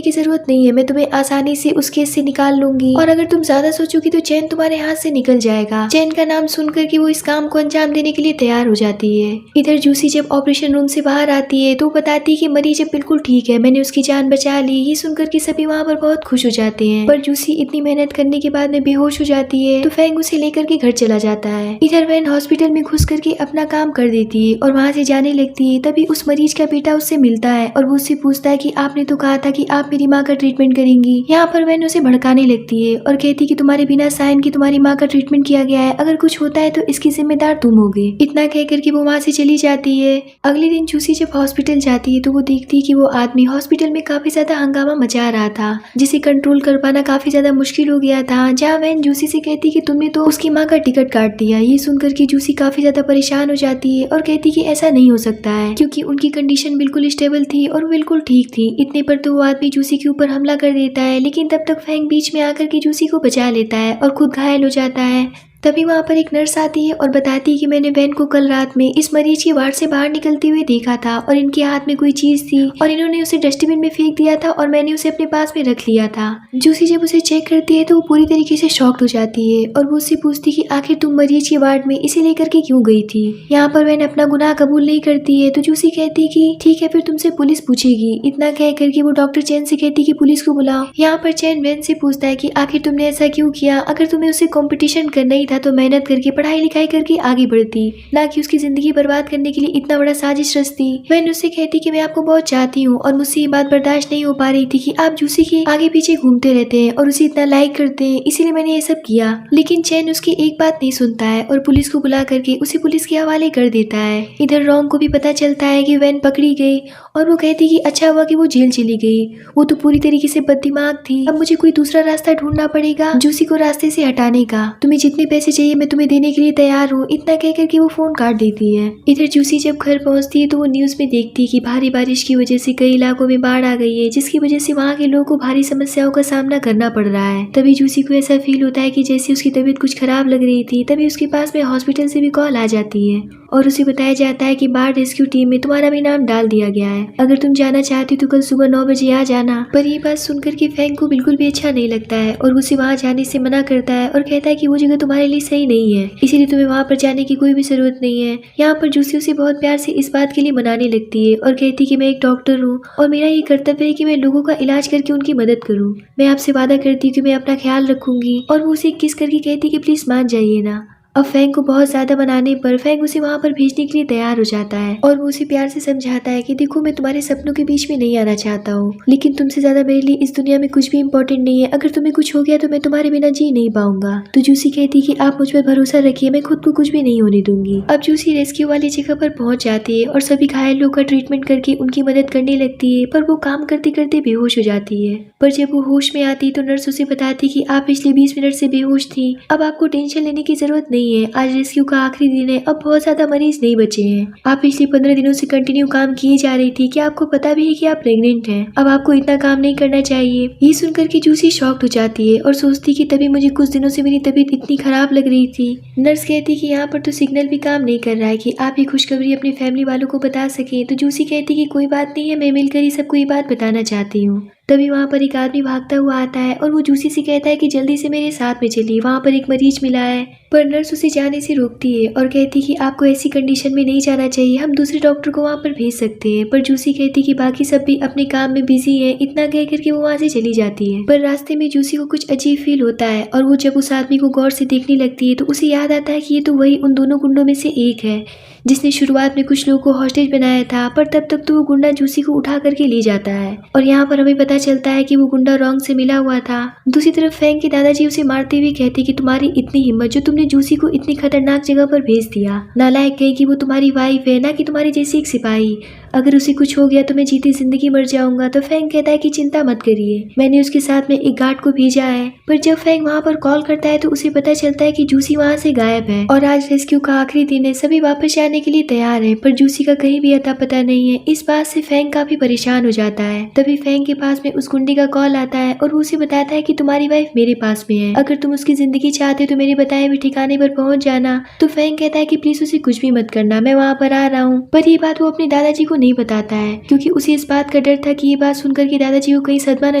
की जरूरत नहीं है, मैं तुम्हें आसानी से उस केस से निकाल लूंगी और अगर तुम ज्यादा सोचोगी तो चैन तुम्हारे हाथ से निकल जाएगा। चैन का नाम सुनकर के वो इस काम को अंजाम देने के लिए तैयार हो जाती है। इधर जूसी जब ऑपरेशन रूम से बाहर आती है तो बताती है कि मरीज अब बिल्कुल ठीक है, मैंने उसकी जान बचा ली। ये सुनकर के सभी वहाँ पर बहुत खुश हो जाते हैं, पर जूसी इतनी मेहनत करने के बाद में बेहोश हो जाती है, तो फैंग उसे लेकर के घर चला जाता है। इधर वैन हॉस्पिटल में घुस करके अपना काम कर देती है और वहाँ से जाने लगती है। तभी उस मरीज का बेटा उससे मिलता है और वो उससे पूछता है कि आपने तो कहा था कि आप मेरी माँ का ट्रीटमेंट करेंगी। यहाँ पर वैन उसे भड़काने लगती है और कहती है कि तुम्हारे बिना साइन की तुम्हारी माँ का ट्रीटमेंट किया गया है, अगर कुछ होता है तो इसकी जिम्मेदार तुम होगे। इतना कह करके वो वहाँ से चली जाती है। अगले दिन जूसी जब हॉस्पिटल जाती है तो वो देखती है कि वो आदमी हॉस्पिटल में काफी ज्यादा हंगामा मचा रहा था, जिसे कंट्रोल कर पाना काफी ज्यादा मुश्किल हो गया था। जहाँ वैन जूसी से कहती कि तुमने तो उसकी माँ का टिकट काट दिया। ये सुनकर के जूसी काफी ज्यादा परेशान हो जाती है और कहती कि ऐसा नहीं हो सकता है, क्योंकि उनकी कंडीशन बिल्कुल स्टेबल थी और बिल्कुल ठीक थी। इतने पर तो वो आदमी जूसी के ऊपर हमला कर देता है, लेकिन तब तक फैंग बीच में आकर के जूसी को बचा लेता है और खुद घायल हो जाता है। तभी वहाँ पर एक नर्स आती है और बताती है कि मैंने वैन को कल रात में इस मरीज के वार्ड से बाहर निकलते हुए देखा था और इनके हाथ में कोई चीज थी और इन्होंने उसे डस्टबिन में फेंक दिया था और मैंने उसे अपने पास में रख लिया था। जूसी जब उसे चेक करती है तो वो पूरी तरीके से शॉक्ड हो जाती है और वो उससे पूछती कि आखिर तुम मरीज के वार्ड में इसे लेकर के क्यों गई थी। यहाँ पर वैन अपना गुनाह कबूल नहीं करती है, तो जूसी कहती है कि ठीक है फिर तुमसे पुलिस पूछेगी। इतना कह करके वो डॉक्टर चैन से कहती कि पुलिस को बुलाओ। यहाँ पर चैन वैन से पूछता है कि आखिर तुमने ऐसा क्यों किया, अगर तुम्हें उससे कॉम्पिटिशन करना ही था तो मेहनत करके पढ़ाई लिखाई करके आगे बढ़ती, ना कि उसकी जिंदगी बर्बाद करने के लिए इतना बड़ा साजिश रचती। वैन उससे कहती कि मैं आपको बहुत चाहती हूँ और मुझसे ये बात बर्दाश्त नहीं हो पा रही थी कि आप जूसी के आगे पीछे घूमते रहते हैं और उसे इतना लाइक करते हैं, इसीलिए मैंने ये सब किया। लेकिन चैन उसकी एक बात नहीं सुनता है और पुलिस को बुला करके उसे पुलिस के हवाले कर देता है। इधर रॉन्ग को भी पता चलता है कि वैन पकड़ी गई और वो कहती कि अच्छा हुआ कि वो जेल चली गई, वो तो पूरी तरीके से बददिमाग थी। अब मुझे कोई दूसरा रास्ता ढूंढना पड़ेगा जूसी को रास्ते से हटाने का। तुम्हें जितने पैसे चाहिए मैं तुम्हें देने के लिए तैयार हूँ। इतना कह करके वो फोन काट देती है। इधर जूसी जब घर पहुंचती है तो वो न्यूज में देखती है कि भारी बारिश की वजह से कई इलाकों में बाढ़ आ गई है, जिसकी वजह से वहाँ के लोगों को भारी समस्याओं का सामना करना पड़ रहा है। तभी जूसी को ऐसा फील होता है कि जैसे उसकी तबीयत कुछ खराब लग रही थी। तभी उसके पास में हॉस्पिटल से भी कॉल आ जाती है और उसे बताया जाता है कि बाढ़ रेस्क्यू टीम में तुम्हारा भी नाम डाल दिया गया है, अगर तुम जाना चाहती हो तो कल सुबह 9 बजे आ जाना। पर ये बात सुनकर के फैंग को बिल्कुल भी अच्छा नहीं लगता है और उसे वहाँ जाने से मना करता है और कहता है कि वो जगह तुम्हारे लिए सही नहीं है, इसीलिए तुम्हें वहाँ पर जाने की कोई भी जरूरत नहीं है। यहाँ पर जूसी उसे बहुत प्यार से इस बात के लिए मनाने लगती है और कहती है कि मैं एक डॉक्टर हूँ और मेरा ये कर्तव्य है कि मैं लोगों का इलाज करके उनकी मदद करूँ। मैं आपसे वादा करती हूँ कि मैं अपना ख्याल रखूंगी। और वो उसे किस करके कहती कि प्लीज मान जाइए ना, अब फैंग को बहुत ज्यादा बनाने पर फैंग उसे वहाँ पर भेजने के लिए तैयार हो जाता है और वो उसे प्यार से समझाता है कि देखो मैं तुम्हारे सपनों के बीच में नहीं आना चाहता हूँ, लेकिन तुमसे ज्यादा मेरे लिए इस दुनिया में कुछ भी इम्पोर्टेंट नहीं है। अगर तुम्हें कुछ हो गया तो मैं तुम्हारे बिना जी नहीं पाऊंगा। तो जूसी कहती है कि आप मुझ पर भरोसा रखिए, मैं खुद को कुछ भी नहीं होने दूंगी। अब जूसी रेस्क्यू वाली जगह पर पहुंच जाती है और सभी घायल लोगों का ट्रीटमेंट करके उनकी मदद करने लगती है, पर वो काम करते करते बेहोश हो जाती है। पर जब वो होश में आती तो नर्स उसे बताती कि आप पिछले 20 मिनट से बेहोश थी, अब आपको टेंशन लेने की जरूरत नहीं है, आज रेस्क्यू का आखिरी दिन है, अब बहुत ज्यादा मरीज नहीं बचे हैं। आप पिछले 15 दिनों से कंटिन्यू काम किए जा रही थी, क्या आपको पता भी है कि आप प्रेग्नेंट हैं? अब आपको इतना काम नहीं करना चाहिए। ये सुनकर के जूसी शॉक्ड हो जाती है और सोचती कि तभी मुझे कुछ दिनों से मेरी तबीयत इतनी खराब लग रही थी। नर्स कहती कि यहाँ पर तो सिग्नल भी काम नहीं कर रहा है कि आप ये खुशखबरी अपनी फैमिली वालों को बता सके। तो जूसी कहती कि कोई बात नहीं है, मैं मिलकर ही सबको ये बात बताना चाहती हूँ। तभी वहाँ पर एक आदमी भागता हुआ आता है और वो जूसी से कहता है कि जल्दी से मेरे साथ में चलिए, वहाँ पर एक मरीज मिला है। पर नर्स उसे जाने से रोकती है और कहती कि आपको ऐसी कंडीशन में नहीं जाना चाहिए, हम दूसरे डॉक्टर को वहाँ पर भेज सकते हैं। पर जूसी कहती कि बाकी सब भी अपने काम में बिजी है। इतना कह करके वो वहाँ से चली जाती है। पर रास्ते में जूसी को कुछ अजीब फील होता है और वो जब उस आदमी को गौर से देखने लगती है तो उसे याद आता है कि ये तो वही उन दोनों गुंडों में से एक है जिसने शुरुआत में कुछ लोगों को हॉस्टेज बनाया था। पर तब तक तो वो गुंडा जूसी को उठा करके ले जाता है और यहाँ पर हमें पता चलता है कि वो गुंडा रॉन्ग से मिला हुआ था। दूसरी तरफ फैंग के दादाजी उसे मारते हुए कहते कि तुम्हारी इतनी हिम्मत जो तुमने जूसी को इतनी खतरनाक जगह पर भेज दिया। नालायक कहे कि वो तुम्हारी वाइफ है, ना कि तुम्हारी जैसी एक सिपाही। अगर उसे कुछ हो गया तो मैं जीती जिंदगी मर जाऊंगा। तो फैंग कहता है कि चिंता मत करिए, मैंने उसके साथ में एक गार्ड को भेजा है। पर जब फैंग वहाँ पर कॉल करता है तो उसे पता चलता है कि जूसी वहाँ से गायब है और आज रेस्क्यू का आखिरी दिन है, सभी वापस जाने के लिए तैयार है, पर जूसी का कहीं भी अता पता नहीं है। इस बात से फैंग काफी परेशान हो जाता है। तभी फैंग के पास में उस गुंडे का कॉल आता है और वो उसे बताता है कि तुम्हारी वाइफ मेरे पास में है, अगर तुम उसकी जिंदगी चाहते हो तो मेरे बताए हुए ठिकाने पर पहुंच जाना। तो फैंग कहता है कि प्लीज उसे कुछ भी मत करना, मैं वहाँ पर आ रहा हूँ। पर ये बात वो अपने दादाजी को नहीं बताता है क्योंकि उसे इस बात का डर था कि ये बात सुनकर के दादाजी को कहीं सदमा न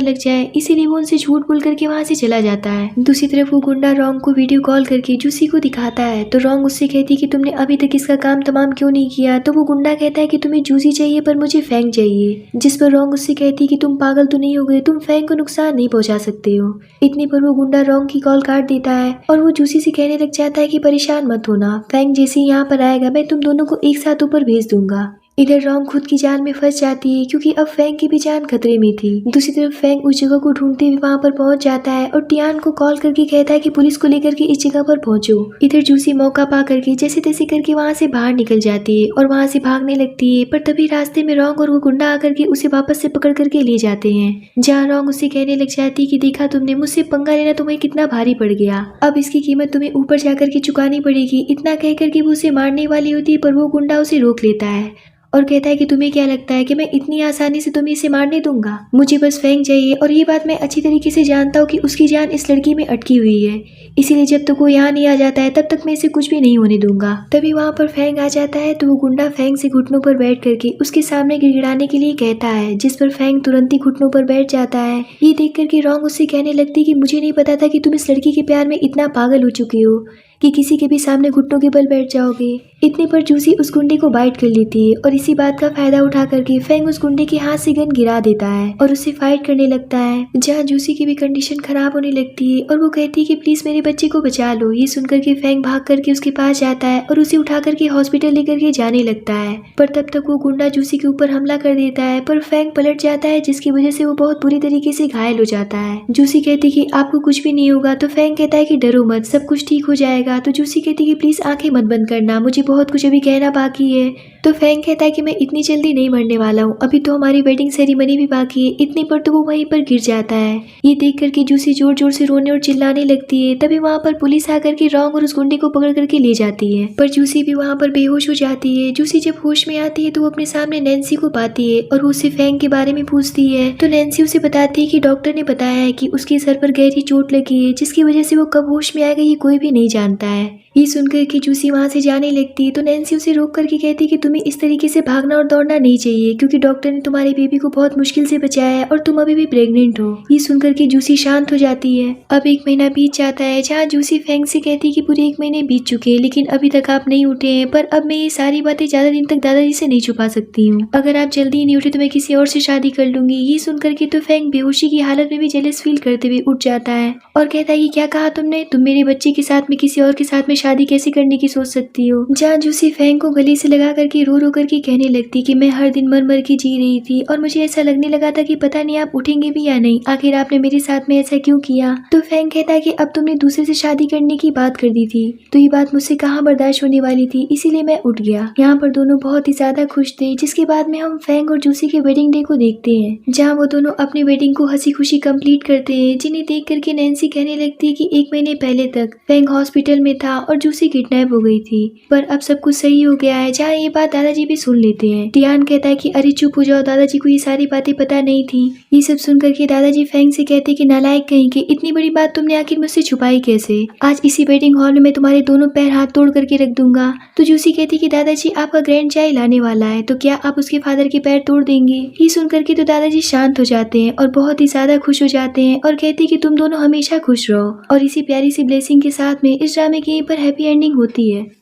लग जाए, इसीलिए वो उनसे झूठ बोल करके वहाँ से चला जाता है। दूसरी तरफ वो गुंडा रॉन्ग को वीडियो कॉल करके जूसी को दिखाता है तो रॉन्ग उससे कहती कि तुमने अभी तक इसका काम तमाम क्यों नहीं किया। तो वो गुंडा कहता है कि तुम्हें जूसी चाहिए पर मुझे फैंग चाहिए, जिस पर रॉन्ग उससे कहती कि तुम पागल तो नहीं हो गए, तुम फैंग को नुकसान नहीं पहुंचा सकते हो। इतने पर वो गुंडा रॉन्ग की कॉल काट देता है और वो जूसी से कहने लग जाता है कि परेशान मत होना, फैंग जैसे ही यहाँ पर आएगा मैं तुम दोनों को एक साथ ऊपर भेज दूंगा। इधर रॉन्ग खुद की जान में फंस जाती है क्योंकि अब फैंग की भी जान खतरे में थी। दूसरी तरफ फैंग उस जगह को ढूंढते हुए वहाँ पर पहुंच जाता है और टियान को कॉल करके कहता है कि पुलिस को लेकर के इस जगह पर पहुंचो। इधर जूसी मौका पा करके जैसे तैसे करके वहाँ से बाहर निकल जाती है और वहाँ से भागने लगती है। पर तभी रास्ते में रॉन्ग और वो गुंडा आकर के उसे वापस से पकड़ करके ले जाते हैं, जहाँ रॉन्ग उसे कहने लग जाती है कि देखा तुमने, मुझसे पंगा लेना तुम्हें कितना भारी पड़ गया, अब इसकी कीमत तुम्हें ऊपर जाकर के चुकानी पड़ेगी। इतना कह करके वो उसे मारने वाली होती है पर वो गुंडा उसे रोक लेता है और कहता है कि तुम्हें क्या लगता है कि मैं इतनी आसानी से तुम्हें इसे मारने दूंगा, मुझे बस फैंग चाहिए और ये बात मैं अच्छी तरीके से जानता हूँ कि उसकी जान इस लड़की में अटकी हुई है, इसीलिए जब तक वो यहाँ नहीं आ जाता है तब तक मैं इसे कुछ भी नहीं होने दूंगा। तभी वहाँ पर फैंग आ जाता है तो वो गुंडा फैंग से घुटनों पर बैठ करके उसके सामने गिड़गिड़ाने के लिए कहता है, जिस पर फैंग तुरंत ही घुटनों पर बैठ जाता है। ये देख करके रॉन्ग उससे कहने लगती कि मुझे नहीं पता था कि तुम इस लड़की के प्यार में इतना पागल हो चुकी हो कि किसी के भी सामने घुटनों के बल बैठ जाओगे। इतने पर जूसी उस गुंडे को बाइट कर लेती है और इसी बात का फायदा उठा करके फैंग उस गुंडे के हाथ से गन गिरा देता है और उससे फाइट करने लगता है, जहाँ जूसी की भी कंडीशन खराब होने लगती है और वो कहती है कि प्लीज मेरे बच्चे को बचा लो। ये सुनकर के फैंग भाग करके उसके पास जाता है और उसे उठा करके हॉस्पिटल लेकर के जाने लगता है। पर तब तक वो गुंडा जूसी के ऊपर हमला कर देता है पर फैंग पलट जाता है, जिसकी वजह से वो बहुत बुरी तरीके से घायल हो जाता है। जूसी कहती कि आपको कुछ भी नहीं होगा तो फैंग कहता है कि डरो मत, सब कुछ ठीक हो जाएगा। तो जूसी कहती कि प्लीज आंखें मत बंद करना, मुझे बहुत कुछ अभी कहना बाकी है। तो फैंग कहता है कि मैं इतनी जल्दी नहीं मरने वाला हूँ, अभी तो हमारी वेडिंग सेरेमनी भी बाकी है। इतने पर तो वो वहीं पर गिर जाता है। ये देख करके जूसी जोर जोर से रोने और चिल्लाने लगती है। तभी वहाँ पर पुलिस आकर के रॉन्ग और उस गुंडे को पकड़ करके ले जाती है, पर जूसी भी वहाँ पर बेहोश हो जाती है। जूसी जब होश में आती है तो वो अपने सामने नैन्सी को पाती है और वो उससे फैंग के बारे में पूछती है। तो नैन्सी उसे बताती है कि डॉक्टर ने बताया है कि उसके सर पर गहरी चोट लगी है, जिसकी वजह से वो कब होश में आएगा ये कोई भी नहीं जानता है। ये सुनकर के जूसी वहाँ से जाने लगती है तो नैन्सी उसे रोक करके कहती है कि तुम्हें तुम्हें इस तरीके से भागना और दौड़ना नहीं चाहिए, क्योंकि डॉक्टर ने तुम्हारे बेबी को बहुत मुश्किल से बचाया है और तुम अभी भी प्रेग्नेंट हो। ये सुनकर के जूसी शांत हो जाती है। अब 1 महीना बीत जाता है, जहाँ जूसी फेंग से कहती है कि पूरे 1 महीने बीत चुके हैं, लेकिन अभी तक आप नहीं उठे हैं। पर अब मैं ये सारी बातें ज्यादा दिन तक दादाजी से नहीं छुपा सकती हूँ। अगर आप जल्दी नहीं उठे तो मैं किसी और से शादी कर लूंगी। ये सुनकर के तो फेंग बेहोशी की हालत में भी जेलस फील करते हुए उठ जाता है और कहता है कि क्या कहा तुमने? तुम मेरे बच्चे के साथ में किसी और के साथ में शादी कैसे करने की सोच सकती हो? जहाँ जूसी फेंग को गले से लगा करके रो करके कहने लगती कि मैं हर दिन मर मर के जी रही थी और मुझे ऐसा लगने लगा था कि पता नहीं आप उठेंगे भी या नहीं। आखिर आपने मेरे साथ में ऐसा क्यों किया? तो फेंग कहता है कि अब तुमने दूसरे से शादी करने की बात कर दी थी, तो ये बात मुझसे कहाँ बर्दाश्त होने वाली थी, इसीलिए मैं उठ गया। यहाँ पर दोनों बहुत ही ज्यादा खुश थे। जिसके बाद में हम फेंग और जूसी के वेडिंग डे को देखते हैं, जहाँ वो दोनों अपनी वेडिंग को हंसी खुशी कंप्लीट करते हैं। जिन्हें देख करके नैन्सी कहने लगती है कि 1 महीने पहले तक फेंग हॉस्पिटल में था और जूसी किडनैप हो गई थी, पर अब सब कुछ सही हो गया है। जहाँ ये बात दादाजी भी सुन लेते हैं। टियान कहता है कि अरे चुप हो जाओ, दादाजी को ये सारी बातें पता नहीं थी। ये सब सुन करके दादाजी फेंग से कहते कि नालायक कहीं के, इतनी बड़ी बात तुमने आखिर मुझसे छुपाई कैसे? आज इसी वेडिंग हॉल में मैं तुम्हारे दोनों पैर हाथ तोड़ करके रख दूंगा। तो जूसी कहती कि दादाजी आपका ग्रैंड चाइल्ड आने वाला है, तो क्या आप उसके फादर के पैर तोड़ देंगे? ये सुन करके तो दादाजी शांत हो जाते हैं और बहुत ही ज्यादा खुश हो जाते हैं और कहते कि तुम दोनों हमेशा खुश रहो। और इसी प्यारी सी ब्लेसिंग के साथ में इस ड्रामे की यहीं पर हैप्पी एंडिंग होती है।